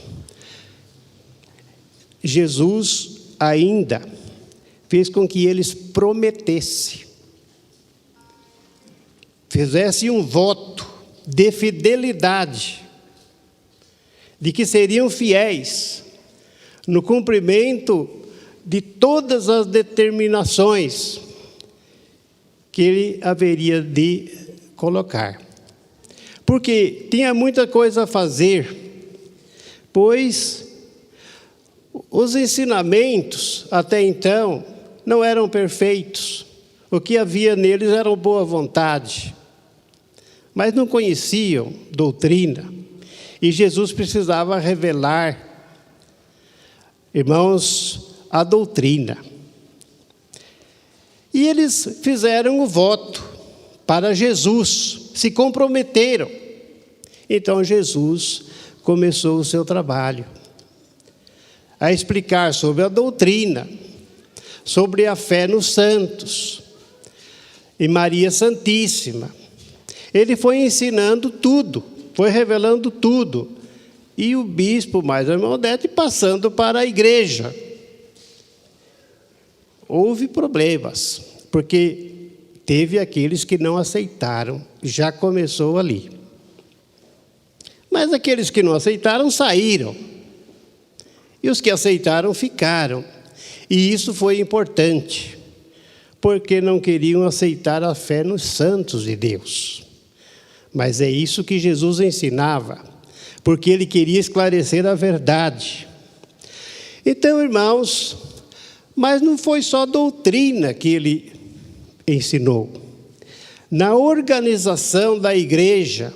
Jesus ainda fez com que eles prometessem, fizessem um voto de fidelidade, de que seriam fiéis no cumprimento de todas as determinações que ele haveria de colocar. Porque tinha muita coisa a fazer, pois os ensinamentos até então não eram perfeitos. O que havia neles era boa vontade, mas não conheciam doutrina. E Jesus precisava revelar, irmãos, a doutrina. E eles fizeram o voto para Jesus, se comprometeram. Então Jesus começou o seu trabalho, a explicar sobre a doutrina, sobre a fé nos santos e Maria Santíssima. Ele foi ensinando tudo, foi revelando tudo. E o bispo mais Odete passando para a igreja. Houve problemas, porque teve aqueles que não aceitaram, já começou ali. Mas aqueles que não aceitaram saíram. E os que aceitaram ficaram. E isso foi importante, porque não queriam aceitar a fé nos santos de Deus. Mas é isso que Jesus ensinava, porque ele queria esclarecer a verdade. Então, irmãos, mas não foi só doutrina que ele ensinou. Na organização da igreja,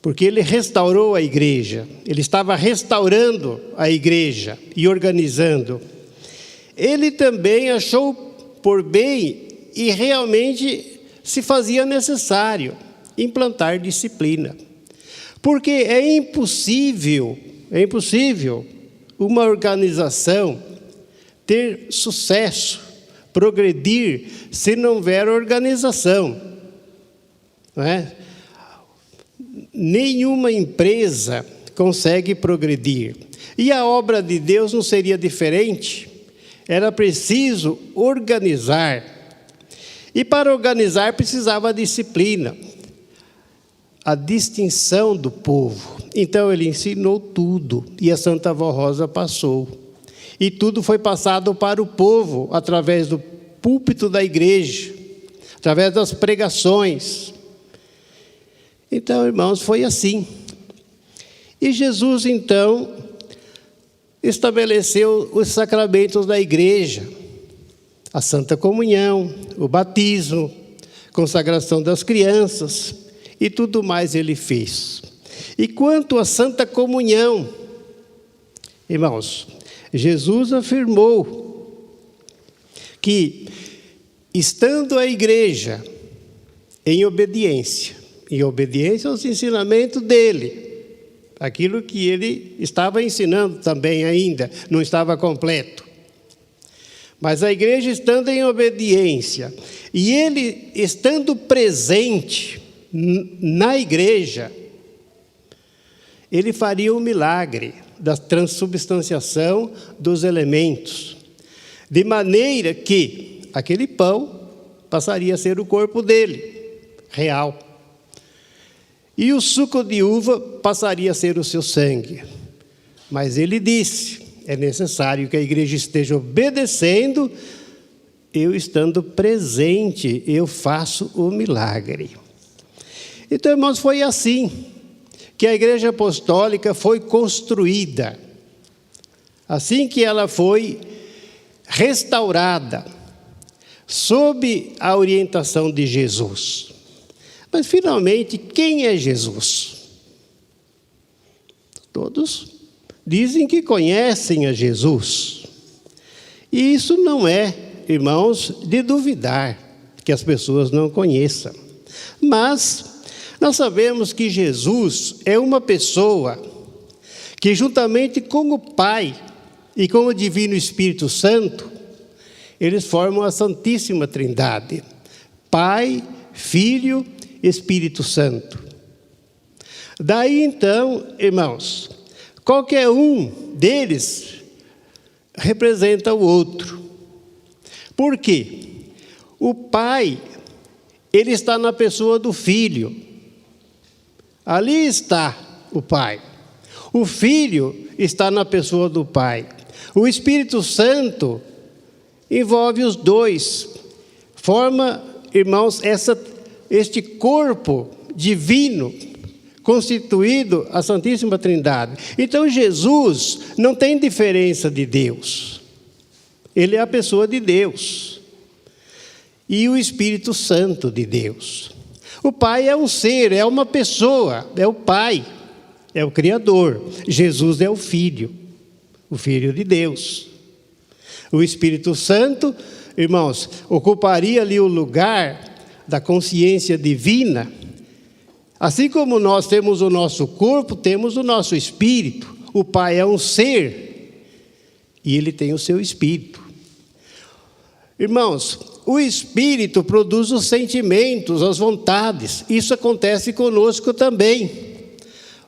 porque ele restaurou a igreja, ele estava restaurando a igreja e organizando. Ele também achou por bem e realmente se fazia necessário implantar disciplina. Porque é impossível uma organização ter sucesso, progredir, se não houver organização. Não é? Nenhuma empresa consegue progredir. E a obra de Deus não seria diferente. Era preciso organizar. E para organizar precisava disciplina. A distinção do povo. Então ele ensinou tudo. E a Santa Vó Rosa passou. E tudo foi passado para o povo, através do púlpito da igreja, através das pregações. Então, irmãos, foi assim. E Jesus, então, estabeleceu os sacramentos da igreja, a Santa Comunhão, o batismo, consagração das crianças, e tudo mais ele fez. E quanto à Santa Comunhão, irmãos, Jesus afirmou que, estando a igreja em obediência aos ensinamentos dele, aquilo que ele estava ensinando também ainda, não estava completo. Mas a igreja estando em obediência, e ele estando presente na igreja, ele faria um milagre da transubstanciação dos elementos, de maneira que aquele pão passaria a ser o corpo dele, real. E o suco de uva passaria a ser o seu sangue. Mas ele disse, é necessário que a igreja esteja obedecendo, eu estando presente, eu faço o milagre. Então, irmãos, foi assim que a igreja apostólica foi construída. Assim que ela foi restaurada, sob a orientação de Jesus. Mas, finalmente, quem é Jesus? Todos dizem que conhecem a Jesus. E isso não é, irmãos, de duvidar que as pessoas não conheçam. Mas nós sabemos que Jesus é uma pessoa que, juntamente com o Pai e com o Divino Espírito Santo, Eles formam a Santíssima Trindade: Pai, Filho, Espírito Santo. Daí então, irmãos, qualquer um deles representa o outro. Por quê? O Pai, ele está na pessoa do Filho. Ali está o Pai. O Filho está na pessoa do Pai. O Espírito Santo envolve os dois. Forma, irmãos, este corpo divino constituído a Santíssima Trindade. Então Jesus não tem diferença de Deus. Ele é a pessoa de Deus. E o Espírito Santo de Deus. O Pai é um ser, é uma pessoa, é o Pai, é o Criador. Jesus é o Filho de Deus. O Espírito Santo, irmãos, ocuparia ali o lugar da consciência divina. Assim como nós temos o nosso corpo, temos o nosso espírito. O Pai é um ser e ele tem o seu espírito. Irmãos, o espírito produz os sentimentos, as vontades. Isso acontece conosco também.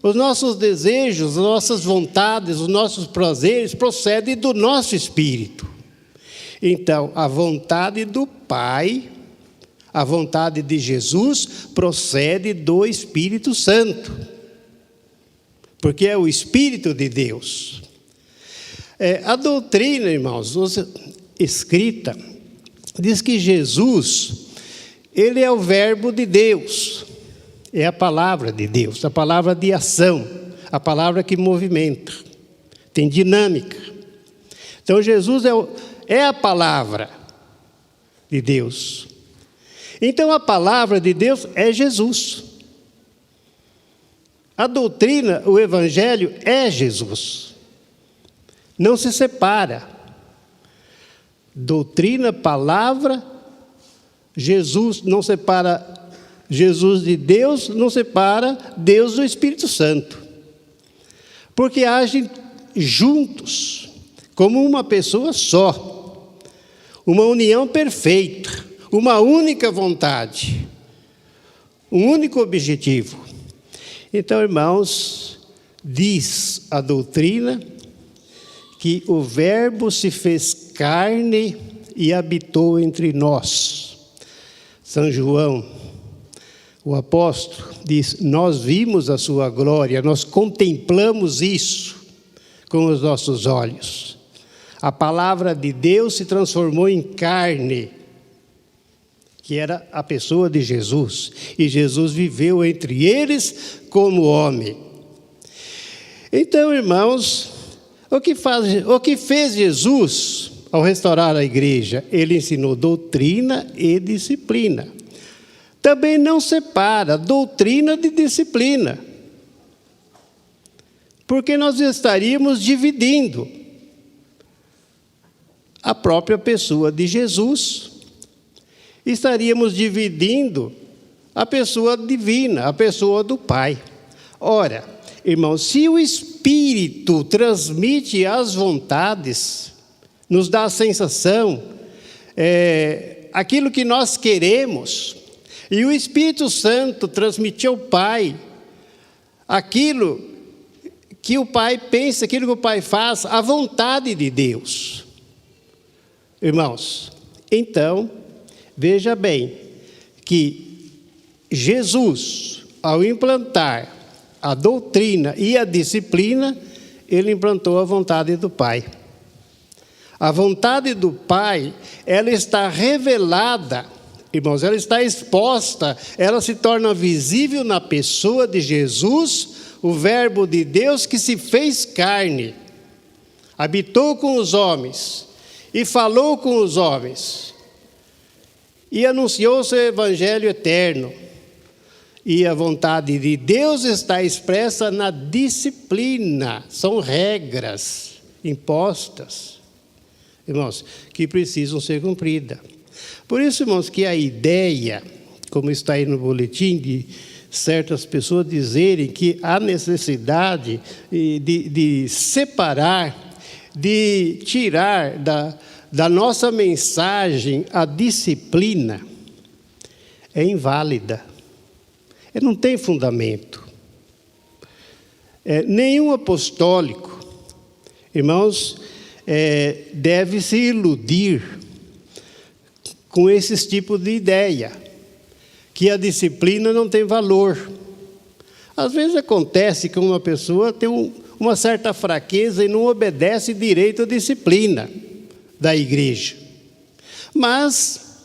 Os nossos desejos, as nossas vontades, os nossos prazeres procedem do nosso espírito. Então, a vontade do Pai, a vontade de Jesus procede do Espírito Santo, porque é o Espírito de Deus. A doutrina, irmãos, escrita, diz que Jesus, ele é o verbo de Deus, é a palavra de Deus, a palavra de ação, a palavra que movimenta, tem dinâmica. Então Jesus é a palavra de Deus. Então a palavra de Deus é Jesus. A doutrina, o Evangelho é Jesus. Não se separa. Doutrina, palavra, Jesus não separa Jesus de Deus, não separa Deus do Espírito Santo. Porque agem juntos, como uma pessoa só. Uma união perfeita, uma única vontade, um único objetivo. Então, irmãos, diz a doutrina que o Verbo se fez carne e habitou entre nós. São João, o apóstolo, diz: nós vimos a sua glória, nós contemplamos isso com os nossos olhos. A palavra de Deus se transformou em carne, que era a pessoa de Jesus, e Jesus viveu entre eles como homem. Então, irmãos, o que fez Jesus ao restaurar a igreja? Ele ensinou doutrina e disciplina. Também não separa doutrina de disciplina, porque nós estaríamos dividindo a própria pessoa de Jesus, estaríamos dividindo a pessoa divina, a pessoa do Pai. Ora, irmãos, se o Espírito transmite as vontades, nos dá a sensação, aquilo que nós queremos, e o Espírito Santo transmitiu ao Pai aquilo que o Pai pensa, aquilo que o Pai faz, a vontade de Deus. Irmãos, então, veja bem que Jesus, ao implantar a doutrina e a disciplina, ele implantou a vontade do Pai. A vontade do Pai, ela está revelada, irmãos, ela está exposta, ela se torna visível na pessoa de Jesus, o Verbo de Deus que se fez carne, habitou com os homens e falou com os homens e anunciou o seu evangelho eterno. E a vontade de Deus está expressa na disciplina, são regras impostas, irmãos, que precisam ser cumpridas. Por isso, irmãos, que a ideia, como está aí no boletim, de certas pessoas dizerem que há necessidade de separar, de tirar da nossa mensagem, a disciplina é inválida. Não tem fundamento. Nenhum apostólico, irmãos, deve se iludir com esses tipos de ideia, que a disciplina não tem valor. Às vezes acontece que uma pessoa tem uma certa fraqueza e não obedece direito à disciplina da igreja, mas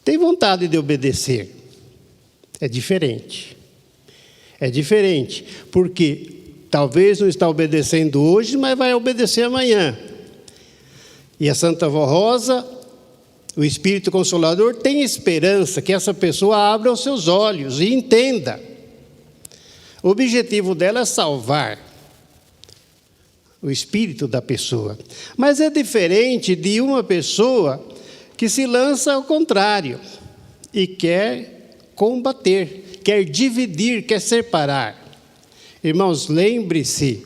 tem vontade de obedecer. É diferente, porque talvez não está obedecendo hoje, mas vai obedecer amanhã. E a Santa Vó Rosa, o Espírito Consolador, tem esperança que essa pessoa abra os seus olhos e entenda. O objetivo dela é salvar o espírito da pessoa. Mas é diferente de uma pessoa que se lança ao contrário e quer combater, quer dividir, quer separar. Irmãos, lembre-se,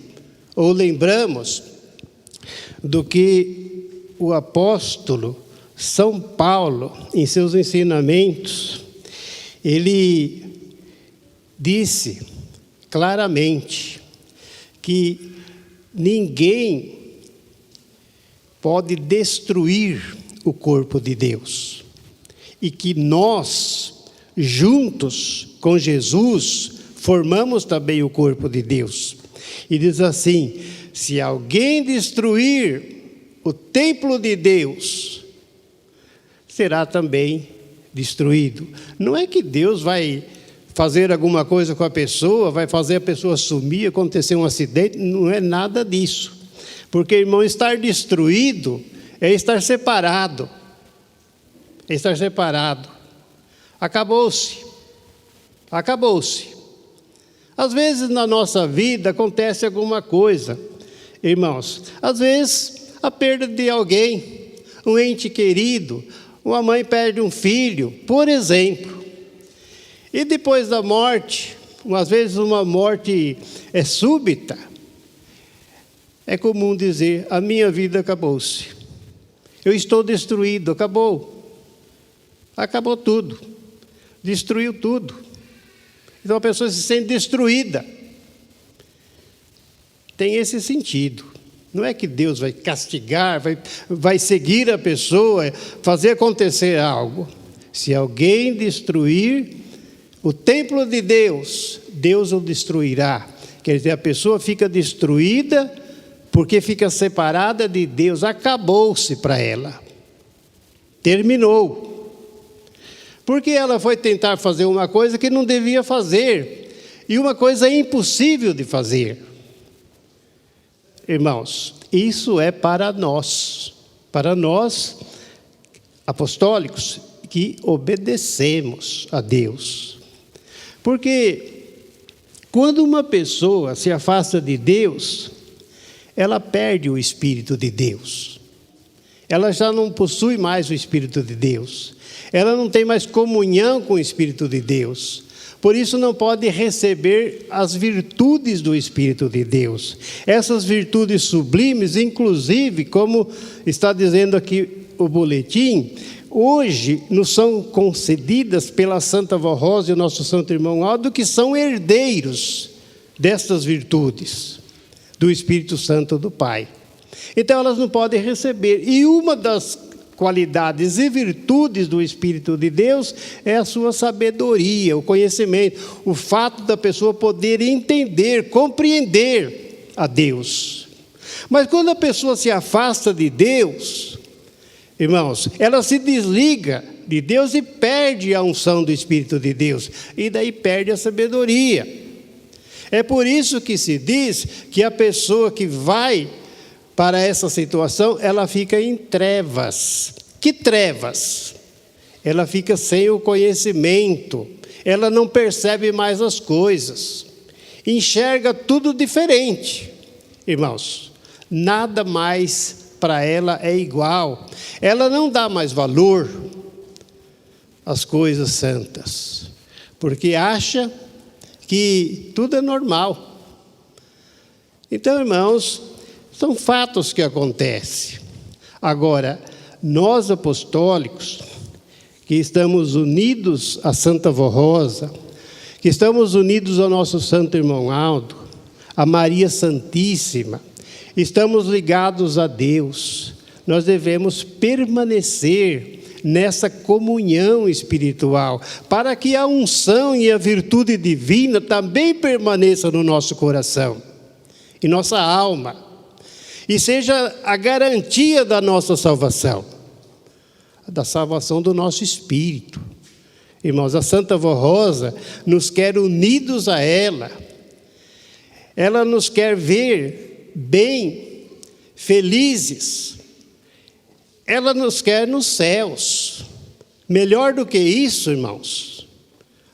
ou lembramos, do que o apóstolo São Paulo, em seus ensinamentos, ele disse claramente que ninguém pode destruir o corpo de Deus, e que nós, juntos com Jesus, formamos também o corpo de Deus. E diz assim: se alguém destruir o templo de Deus, será também destruído. Não é que Deus vai fazer alguma coisa com a pessoa, vai fazer a pessoa sumir, acontecer um acidente, não é nada disso. Porque, irmão, estar destruído é estar separado. É estar separado. Acabou-se. Acabou-se. Às vezes na nossa vida acontece alguma coisa, irmãos. Às vezes a perda de alguém, um ente querido, uma mãe perde um filho, por exemplo. E depois da morte, às vezes uma morte súbita, é comum dizer: a minha vida acabou-se. Eu estou destruído, acabou. Acabou tudo. Destruiu tudo. Então a pessoa se sente destruída. Tem esse sentido. Não é que Deus vai castigar, vai seguir a pessoa, fazer acontecer algo. Se alguém destruir o templo de Deus, Deus o destruirá. Quer dizer, a pessoa fica destruída porque fica separada de Deus. Acabou-se para ela. Terminou. Porque ela foi tentar fazer uma coisa que não devia fazer. E uma coisa impossível de fazer. Irmãos, isso é para nós apostólicos, que obedecemos a Deus. Porque quando uma pessoa se afasta de Deus, ela perde o Espírito de Deus. Ela já não possui mais o Espírito de Deus. Ela não tem mais comunhão com o Espírito de Deus. Por isso não pode receber as virtudes do Espírito de Deus. Essas virtudes sublimes, inclusive, como está dizendo aqui o boletim, hoje nos são concedidas pela Santa Vó Rosa e o nosso Santo Irmão Aldo, que são herdeiros destas virtudes do Espírito Santo do Pai. Então elas não podem receber. E uma das qualidades e virtudes do Espírito de Deus é a sua sabedoria, o conhecimento, o fato da pessoa poder entender, compreender a Deus. Mas quando a pessoa se afasta de Deus, irmãos, ela se desliga de Deus e perde a unção do Espírito de Deus, e daí perde a sabedoria. É por isso que se diz que a pessoa que vai para essa situação, ela fica em trevas. Que trevas? Ela fica sem o conhecimento, ela não percebe mais as coisas, enxerga tudo diferente. Irmãos, nada mais para ela é igual. Ela não dá mais valor às coisas santas, porque acha que tudo é normal. Então, irmãos, são fatos que acontecem. Agora, nós apostólicos, que estamos unidos a Santa Vó Rosa, que estamos unidos ao nosso Santo Irmão Aldo, a Maria Santíssima, estamos ligados a Deus, nós devemos permanecer nessa comunhão espiritual, para que a unção e a virtude divina também permaneçam no nosso coração, em nossa alma, e seja a garantia da nossa salvação, da salvação do nosso espírito. Irmãos, a Santa Vó Rosa nos quer unidos a ela, ela nos quer ver bem, felizes, ela nos quer nos céus. Melhor do que isso, irmãos,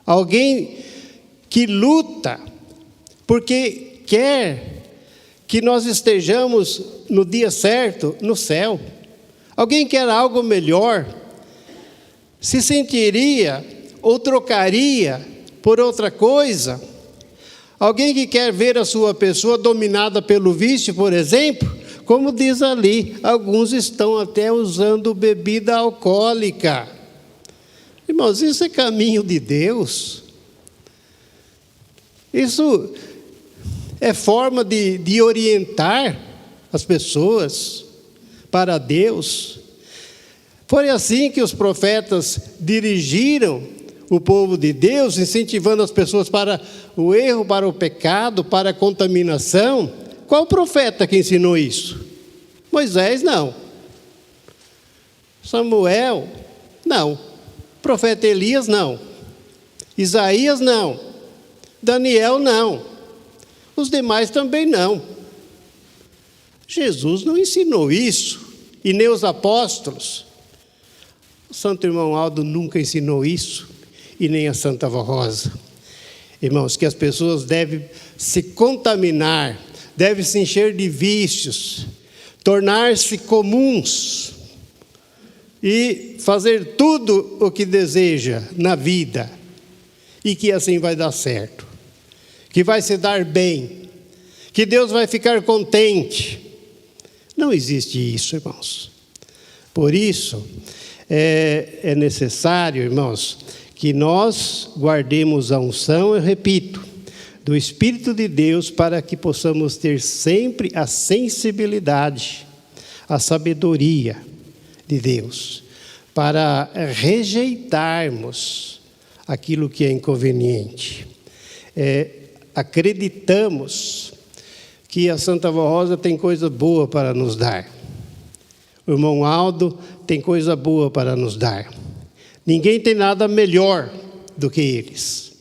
alguém que luta porque quer que nós estejamos no dia certo no céu. Alguém quer algo melhor, se sentiria ou trocaria por outra coisa. Alguém que quer ver a sua pessoa dominada pelo vício, por exemplo, como diz ali, alguns estão até usando bebida alcoólica. Irmãos, isso é caminho de Deus. Isso é forma de orientar as pessoas para Deus. Foi assim que os profetas dirigiram o povo de Deus, incentivando as pessoas para o erro, para o pecado, para a contaminação. Qual profeta que ensinou isso? Moisés, não. Samuel, não. Profeta Elias, não. Isaías, não. Daniel, não. Os demais também não. Jesus não ensinou isso, e nem os apóstolos. O Santo Irmão Aldo nunca ensinou isso, e nem a Santa Vó Rosa. Irmãos, que as pessoas devem se contaminar, devem se encher de vícios, tornar-se comuns e fazer tudo o que deseja na vida, e que assim vai dar certo, que vai se dar bem, que Deus vai ficar contente. Não existe isso, irmãos. Por isso, é necessário, irmãos, que nós guardemos a unção, eu repito, do Espírito de Deus, para que possamos ter sempre a sensibilidade, a sabedoria de Deus, para rejeitarmos aquilo que é inconveniente. Acreditamos que a Santa Vó Rosa tem coisa boa para nos dar. O irmão Aldo tem coisa boa para nos dar. Ninguém tem nada melhor do que eles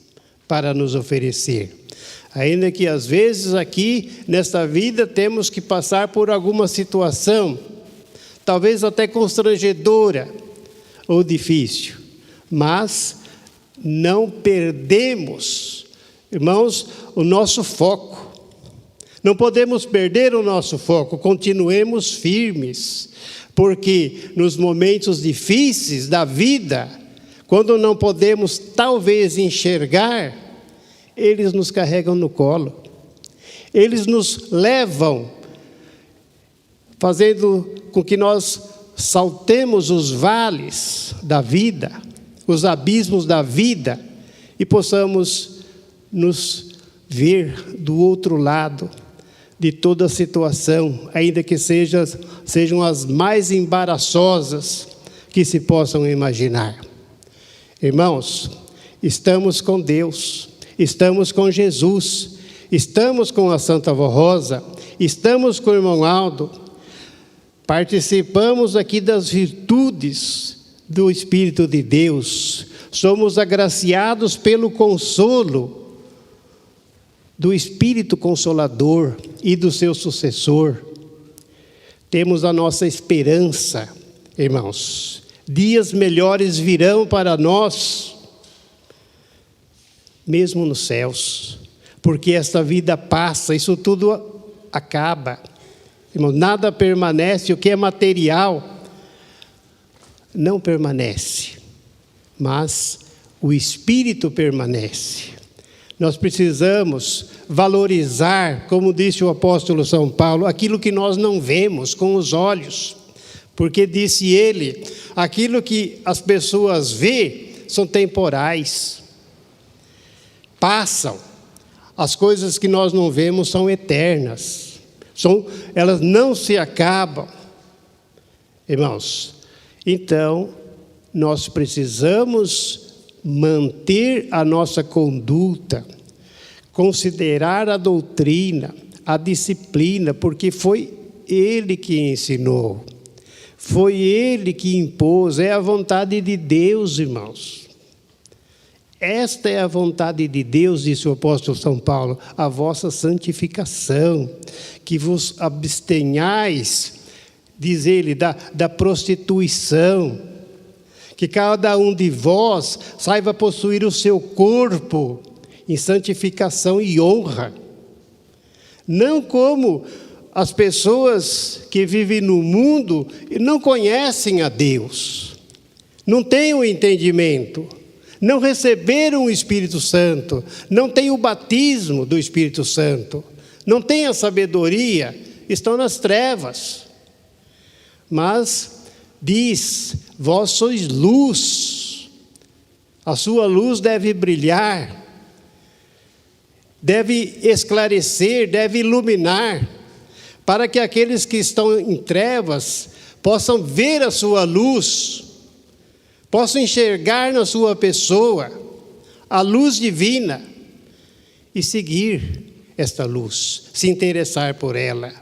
para nos oferecer. Ainda que às vezes aqui, nesta vida, temos que passar por alguma situação, talvez até constrangedora ou difícil, mas não perdemos, irmãos, o nosso foco. Não podemos perder o nosso foco, continuemos firmes, porque nos momentos difíceis da vida, quando não podemos talvez enxergar, eles nos carregam no colo, eles nos levam, fazendo com que nós saltemos os vales da vida, os abismos da vida, e possamos nos ver do outro lado de toda a situação, ainda que sejam as mais embaraçosas que se possam imaginar. Irmãos, estamos com Deus, estamos com Jesus, estamos com a Santa Vó Rosa, estamos com o irmão Aldo, participamos aqui das virtudes do Espírito de Deus, somos agraciados pelo consolo do Espírito Consolador e do seu sucessor. Temos a nossa esperança, irmãos. Dias melhores virão para nós, mesmo nos céus, porque esta vida passa, isso tudo acaba. Irmão, nada permanece, o que é material não permanece, mas o Espírito permanece. Nós precisamos valorizar, como disse o apóstolo São Paulo, aquilo que nós não vemos com os olhos, Porque disse ele, aquilo que as pessoas vê são temporais, passam. As coisas que nós não vemos são eternas, elas não se acabam. Irmãos, então nós precisamos manter a nossa conduta, considerar a doutrina, a disciplina, porque foi ele que ensinou, foi ele que impôs, é a vontade de Deus, irmãos. Esta é a vontade de Deus, disse o apóstolo São Paulo, a vossa santificação, que vos abstenhais, diz ele, da prostituição, que cada um de vós saiba possuir o seu corpo em santificação e honra, não como as pessoas que vivem no mundo e não conhecem a Deus, não têm o entendimento, não receberam o Espírito Santo, não têm o batismo do Espírito Santo, não têm a sabedoria, estão nas trevas. Mas diz, vós sois luz, a sua luz deve brilhar, deve esclarecer, deve iluminar, para que aqueles que estão em trevas possam ver a sua luz, possam enxergar na sua pessoa a luz divina e seguir esta luz, se interessar por ela.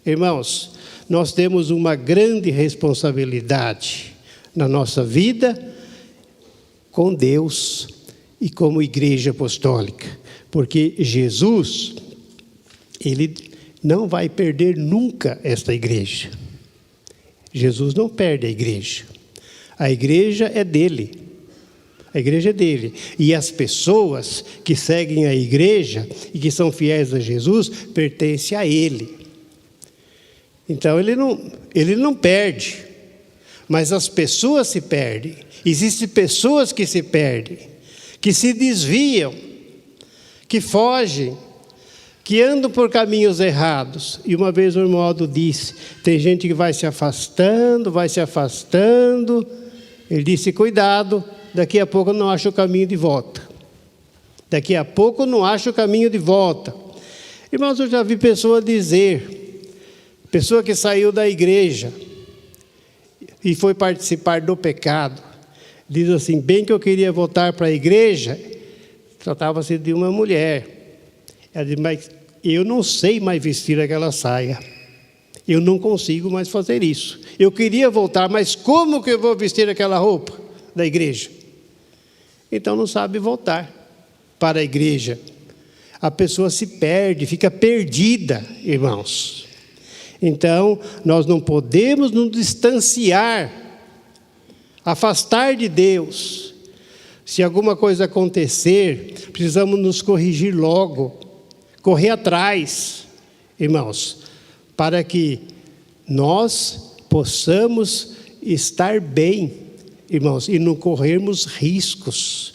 Irmãos, nós temos uma grande responsabilidade na nossa vida com Deus e como igreja apostólica, porque Jesus, ele não vai perder nunca esta igreja. Jesus não perde a igreja. A igreja é dele. A igreja é dele. E as pessoas que seguem a igreja e que são fiéis a Jesus pertencem a ele. Então ele não perde, mas as pessoas se perdem. Existem pessoas que se perdem, que se desviam, que fogem, que andam por caminhos errados. E uma vez o irmão Aldo disse, tem gente que vai se afastando. Ele disse, cuidado, daqui a pouco eu não acho o caminho de volta. Daqui a pouco eu não acho o caminho de volta. Irmãos, eu já vi pessoa que saiu da igreja e foi participar do pecado, diz assim, bem que eu queria voltar para a igreja, tratava-se de uma mulher. Ela diz, mas eu não sei mais vestir aquela saia. Eu não consigo mais fazer isso. Eu queria voltar, mas como que eu vou vestir aquela roupa da igreja? Então não sabe voltar para a igreja. A pessoa se perde, fica perdida, irmãos. Então, nós não podemos nos distanciar, afastar de Deus. Se alguma coisa acontecer, precisamos nos corrigir logo, correr atrás, irmãos, para que nós possamos estar bem, irmãos, e não corrermos riscos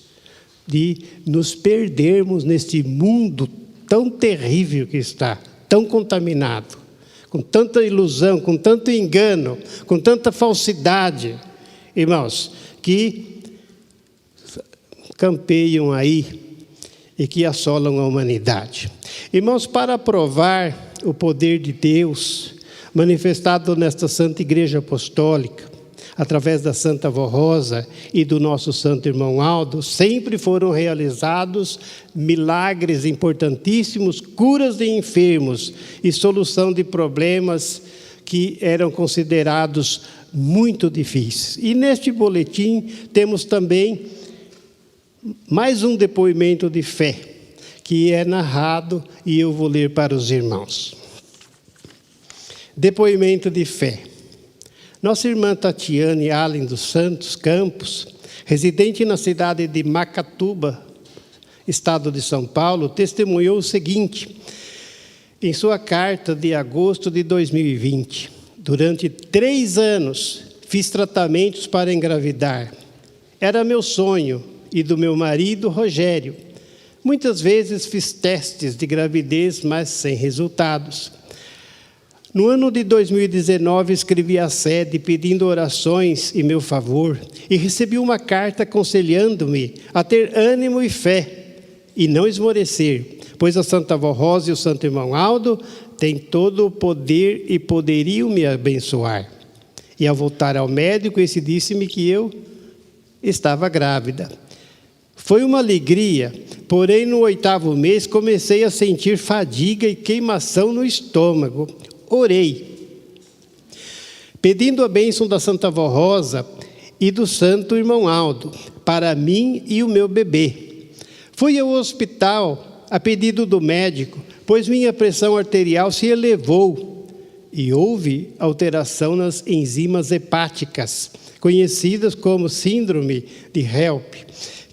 de nos perdermos neste mundo tão terrível que está, tão contaminado, com tanta ilusão, com tanto engano, com tanta falsidade, irmãos, que campeiam aí e que assolam a humanidade. Irmãos, para provar o poder de Deus manifestado nesta Santa Igreja Apostólica, através da Santa Avó Rosa e do nosso Santo Irmão Aldo, sempre foram realizados milagres importantíssimos, curas de enfermos e solução de problemas que eram considerados muito difíceis. E neste boletim temos também mais um depoimento de fé, que é narrado e eu vou ler para os irmãos. Depoimento de fé. Nossa irmã Tatiane Allen dos Santos Campos, residente na cidade de Macatuba, estado de São Paulo, testemunhou o seguinte, em sua carta de agosto de 2020. Durante 3 anos, fiz tratamentos para engravidar. Era meu sonho e do meu marido, Rogério. Muitas vezes fiz testes de gravidez, mas sem resultados. No ano de 2019, escrevi à sede pedindo orações em meu favor e recebi uma carta aconselhando-me a ter ânimo e fé e não esmorecer, pois a Santa Avó Rosa e o Santo Irmão Aldo têm todo o poder e poderiam me abençoar. E ao voltar ao médico, esse disse-me que eu estava grávida. Foi uma alegria, porém no 8º mês comecei a sentir fadiga e queimação no estômago. Orei, pedindo a bênção da Santa Avó Rosa e do Santo Irmão Aldo, para mim e o meu bebê. Fui ao hospital a pedido do médico, pois minha pressão arterial se elevou e houve alteração nas enzimas hepáticas, conhecidas como síndrome de HELP,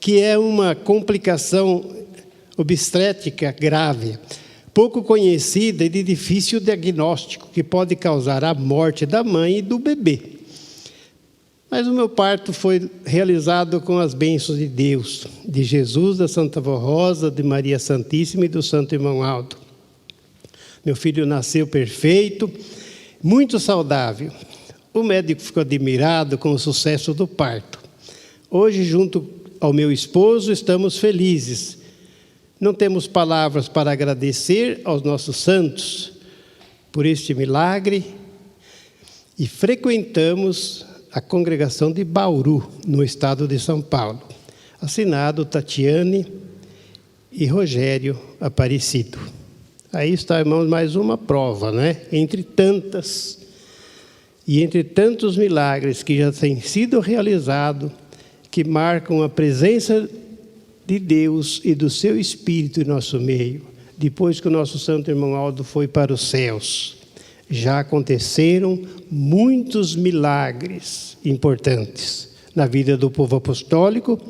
que é uma complicação obstétrica grave, pouco conhecida e de difícil diagnóstico, que pode causar a morte da mãe e do bebê. Mas o meu parto foi realizado com as bênçãos de Deus, de Jesus, da Santa Avó Rosa, de Maria Santíssima e do Santo Irmão Aldo. Meu filho nasceu perfeito, muito saudável. O médico ficou admirado com o sucesso do parto. Hoje, junto ao meu esposo, estamos felizes. Não temos palavras para agradecer aos nossos santos por este milagre e frequentamos a congregação de Bauru, no estado de São Paulo. Assinado Tatiane e Rogério Aparecido. Aí está, irmãos, mais uma prova, né? Entre tantas e entre tantos milagres que já têm sido realizados, que marcam a presença de Deus e do seu Espírito em nosso meio, depois que o nosso Santo Irmão Aldo foi para os céus. Já aconteceram muitos milagres importantes na vida do povo apostólico,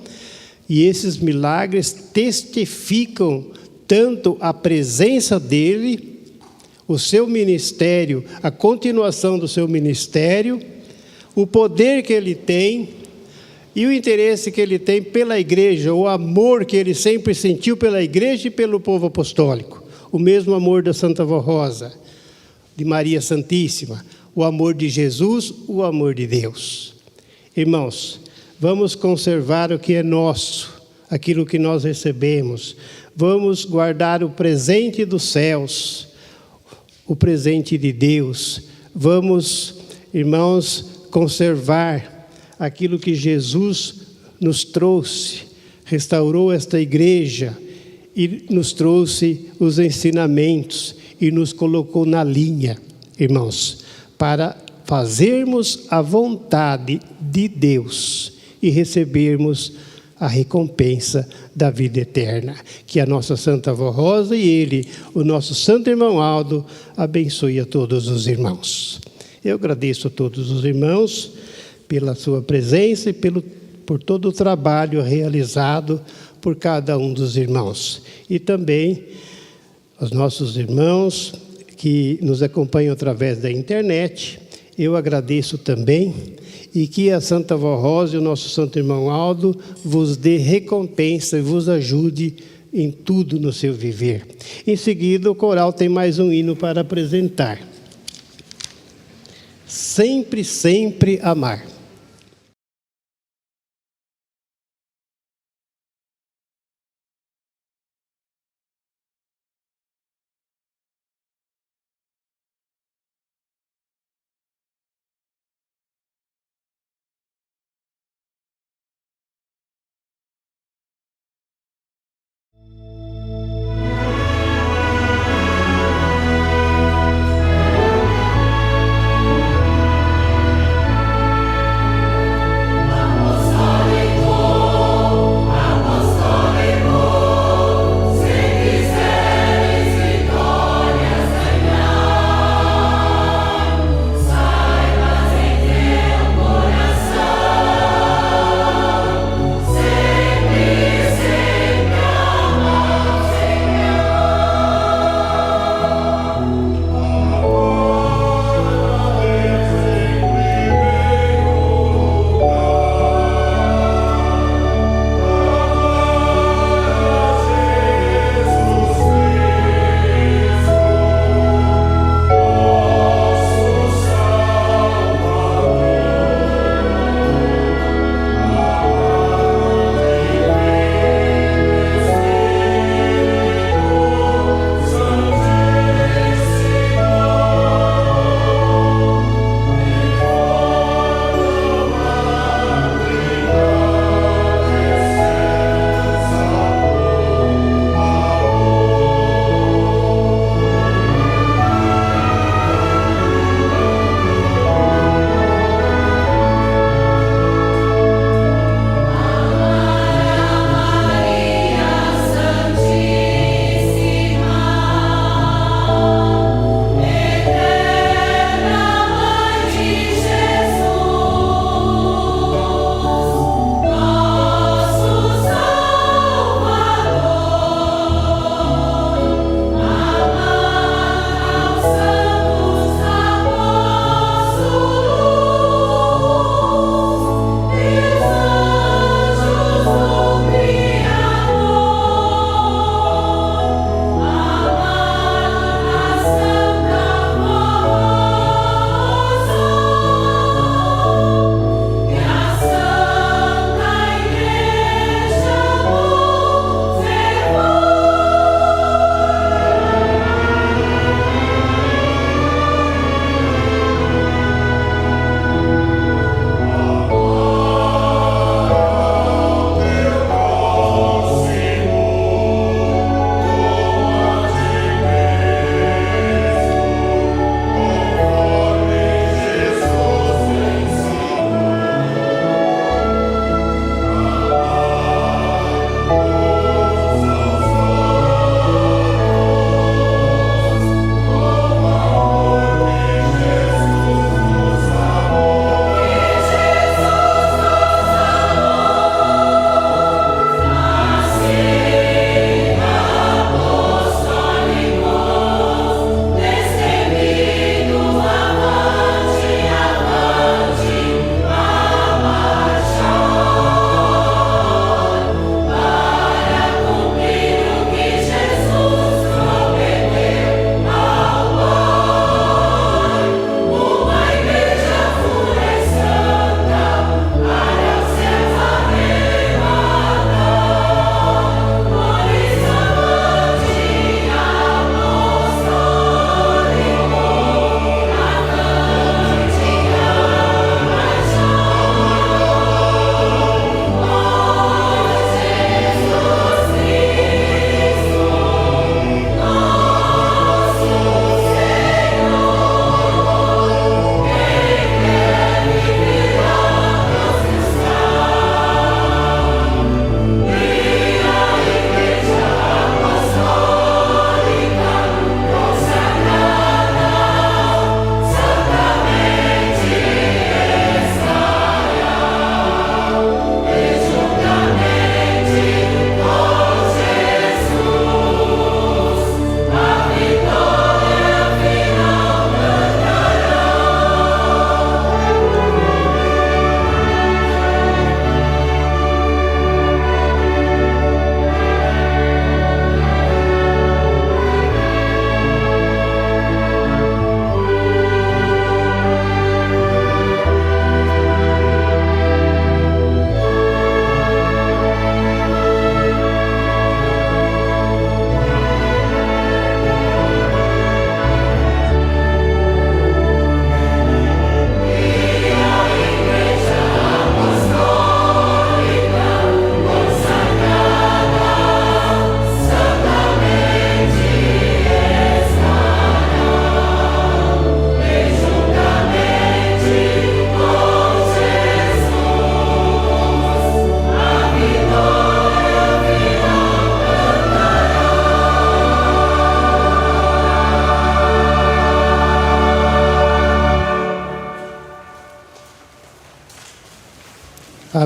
e esses milagres testificam tanto a presença dele, o seu ministério, a continuação do seu ministério, o poder que ele tem, e o interesse que ele tem pela igreja, o amor que ele sempre sentiu pela igreja e pelo povo apostólico. O mesmo amor da Santa Avó Rosa, de Maria Santíssima, o amor de Jesus, o amor de Deus. Irmãos, vamos conservar o que é nosso, aquilo que nós recebemos. Vamos guardar o presente dos céus, o presente de Deus. Vamos, irmãos, conservar aquilo que Jesus nos trouxe, restaurou esta igreja e nos trouxe os ensinamentos e nos colocou na linha, irmãos, para fazermos a vontade de Deus e recebermos a recompensa da vida eterna. Que a nossa Santa Avó Rosa e ele, o nosso Santo Irmão Aldo, abençoe a todos os irmãos. Eu agradeço a todos os irmãos pela sua presença e por todo o trabalho realizado por cada um dos irmãos. E também os nossos irmãos que nos acompanham através da internet, eu agradeço também, e que a Santa Avó Rosa e o nosso Santo Irmão Aldo vos dê recompensa e vos ajude em tudo no seu viver. Em seguida, o coral tem mais um hino para apresentar. Sempre, sempre amar.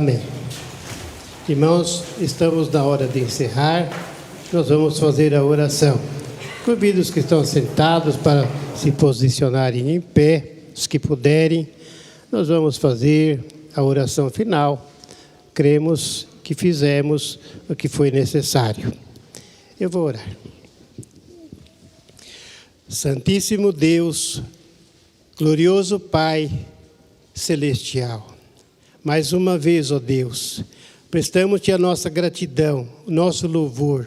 Amém. Irmãos, estamos na hora de encerrar. Nós vamos fazer a oração. Convido os que estão sentados para se posicionarem em pé, os que puderem. Nós vamos fazer a oração final. Cremos que fizemos o que foi necessário. Eu vou orar. Santíssimo Deus, glorioso Pai celestial, mais uma vez, ó Deus, prestamos-te a nossa gratidão, o nosso louvor.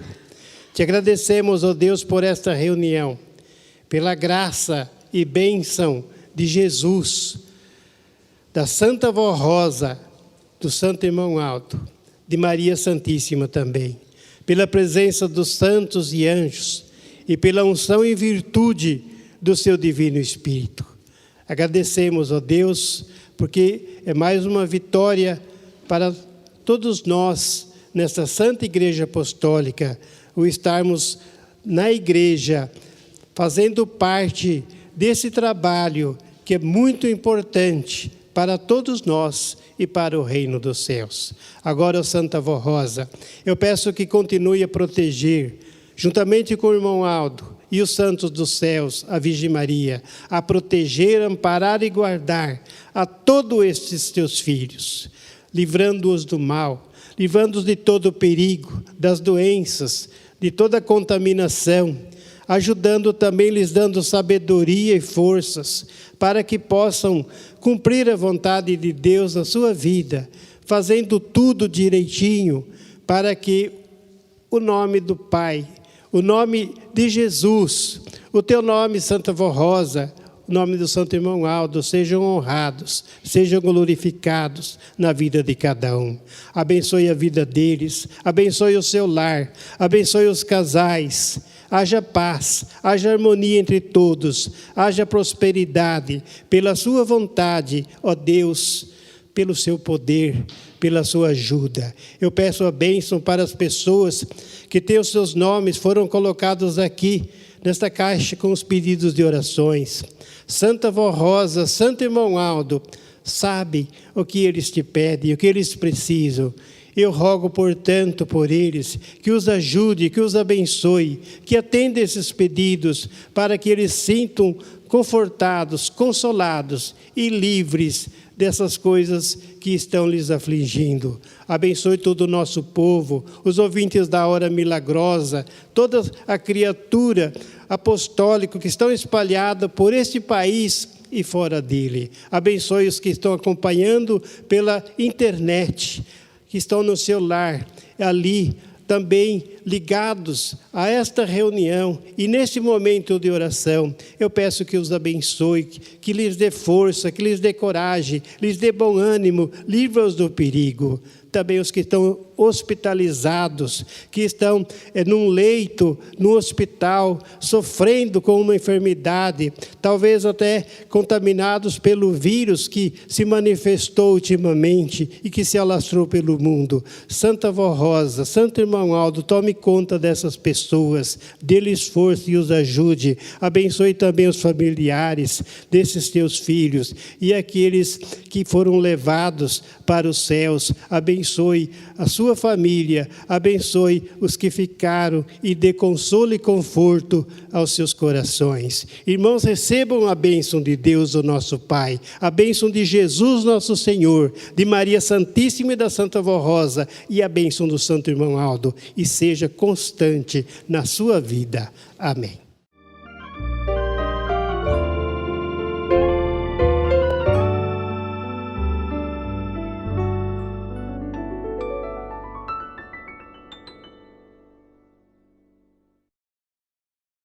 Te agradecemos, ó Deus, por esta reunião, pela graça e bênção de Jesus, da Santa Vó Rosa, do Santo Irmão Aldo, de Maria Santíssima também, pela presença dos santos e anjos e pela unção e virtude do seu Divino Espírito. Agradecemos, ó Deus, porque é mais uma vitória para todos nós, nesta Santa Igreja Apostólica, o estarmos na igreja, fazendo parte desse trabalho que é muito importante para todos nós e para o reino dos céus. Agora, ó Santa Vó Rosa, eu peço que continue a proteger, juntamente com o irmão Aldo e os santos dos céus, a Virgem Maria, a proteger, amparar e guardar a todos estes teus filhos, livrando-os do mal, livrando-os de todo o perigo, das doenças, de toda a contaminação, ajudando também, lhes dando sabedoria e forças, para que possam cumprir a vontade de Deus na sua vida, fazendo tudo direitinho, para que o nome do Pai, o nome de Jesus, o teu nome, Santa Vó Rosa, o nome do Santo Irmão Aldo, sejam honrados, sejam glorificados na vida de cada um. Abençoe a vida deles, abençoe o seu lar, abençoe os casais. Haja paz, haja harmonia entre todos, haja prosperidade, pela sua vontade, ó Deus, pelo seu poder, pela sua ajuda. Eu peço a bênção para as pessoas que têm os seus nomes, foram colocados aqui, nesta caixa com os pedidos de orações. Santa Vó Rosa, Santo Irmão Aldo, sabe o que eles te pedem, o que eles precisam. Eu rogo, portanto, por eles, que os ajude, que os abençoe, que atenda esses pedidos, para que eles sintam confortados, consolados e livres dessas coisas que estão lhes afligindo. Abençoe todo o nosso povo, os ouvintes da Hora Milagrosa, toda a criatura apostólica que estão espalhada por este país e fora dele. Abençoe os que estão acompanhando pela internet, que estão no celular, ali também ligados a esta reunião e neste momento de oração. Eu peço que os abençoe, que lhes dê força, que lhes dê coragem, lhes dê bom ânimo, livra-os do perigo. Também os que estão hospitalizados, que estão num leito, no hospital, sofrendo com uma enfermidade, talvez até contaminados pelo vírus que se manifestou ultimamente e que se alastrou pelo mundo. Santa Vó Rosa, Santo Irmão Aldo, tome conta dessas pessoas, dê-lhes força e os ajude. Abençoe também os familiares desses teus filhos e aqueles que foram levados para os céus. Abençoe a sua família, abençoe os que ficaram e dê consolo e conforto aos seus corações. Irmãos, recebam a bênção de Deus, o nosso Pai, a bênção de Jesus, nosso Senhor, de Maria Santíssima e da Santa Vó Rosa e a bênção do Santo Irmão Aldo, e seja constante na sua vida. Amém.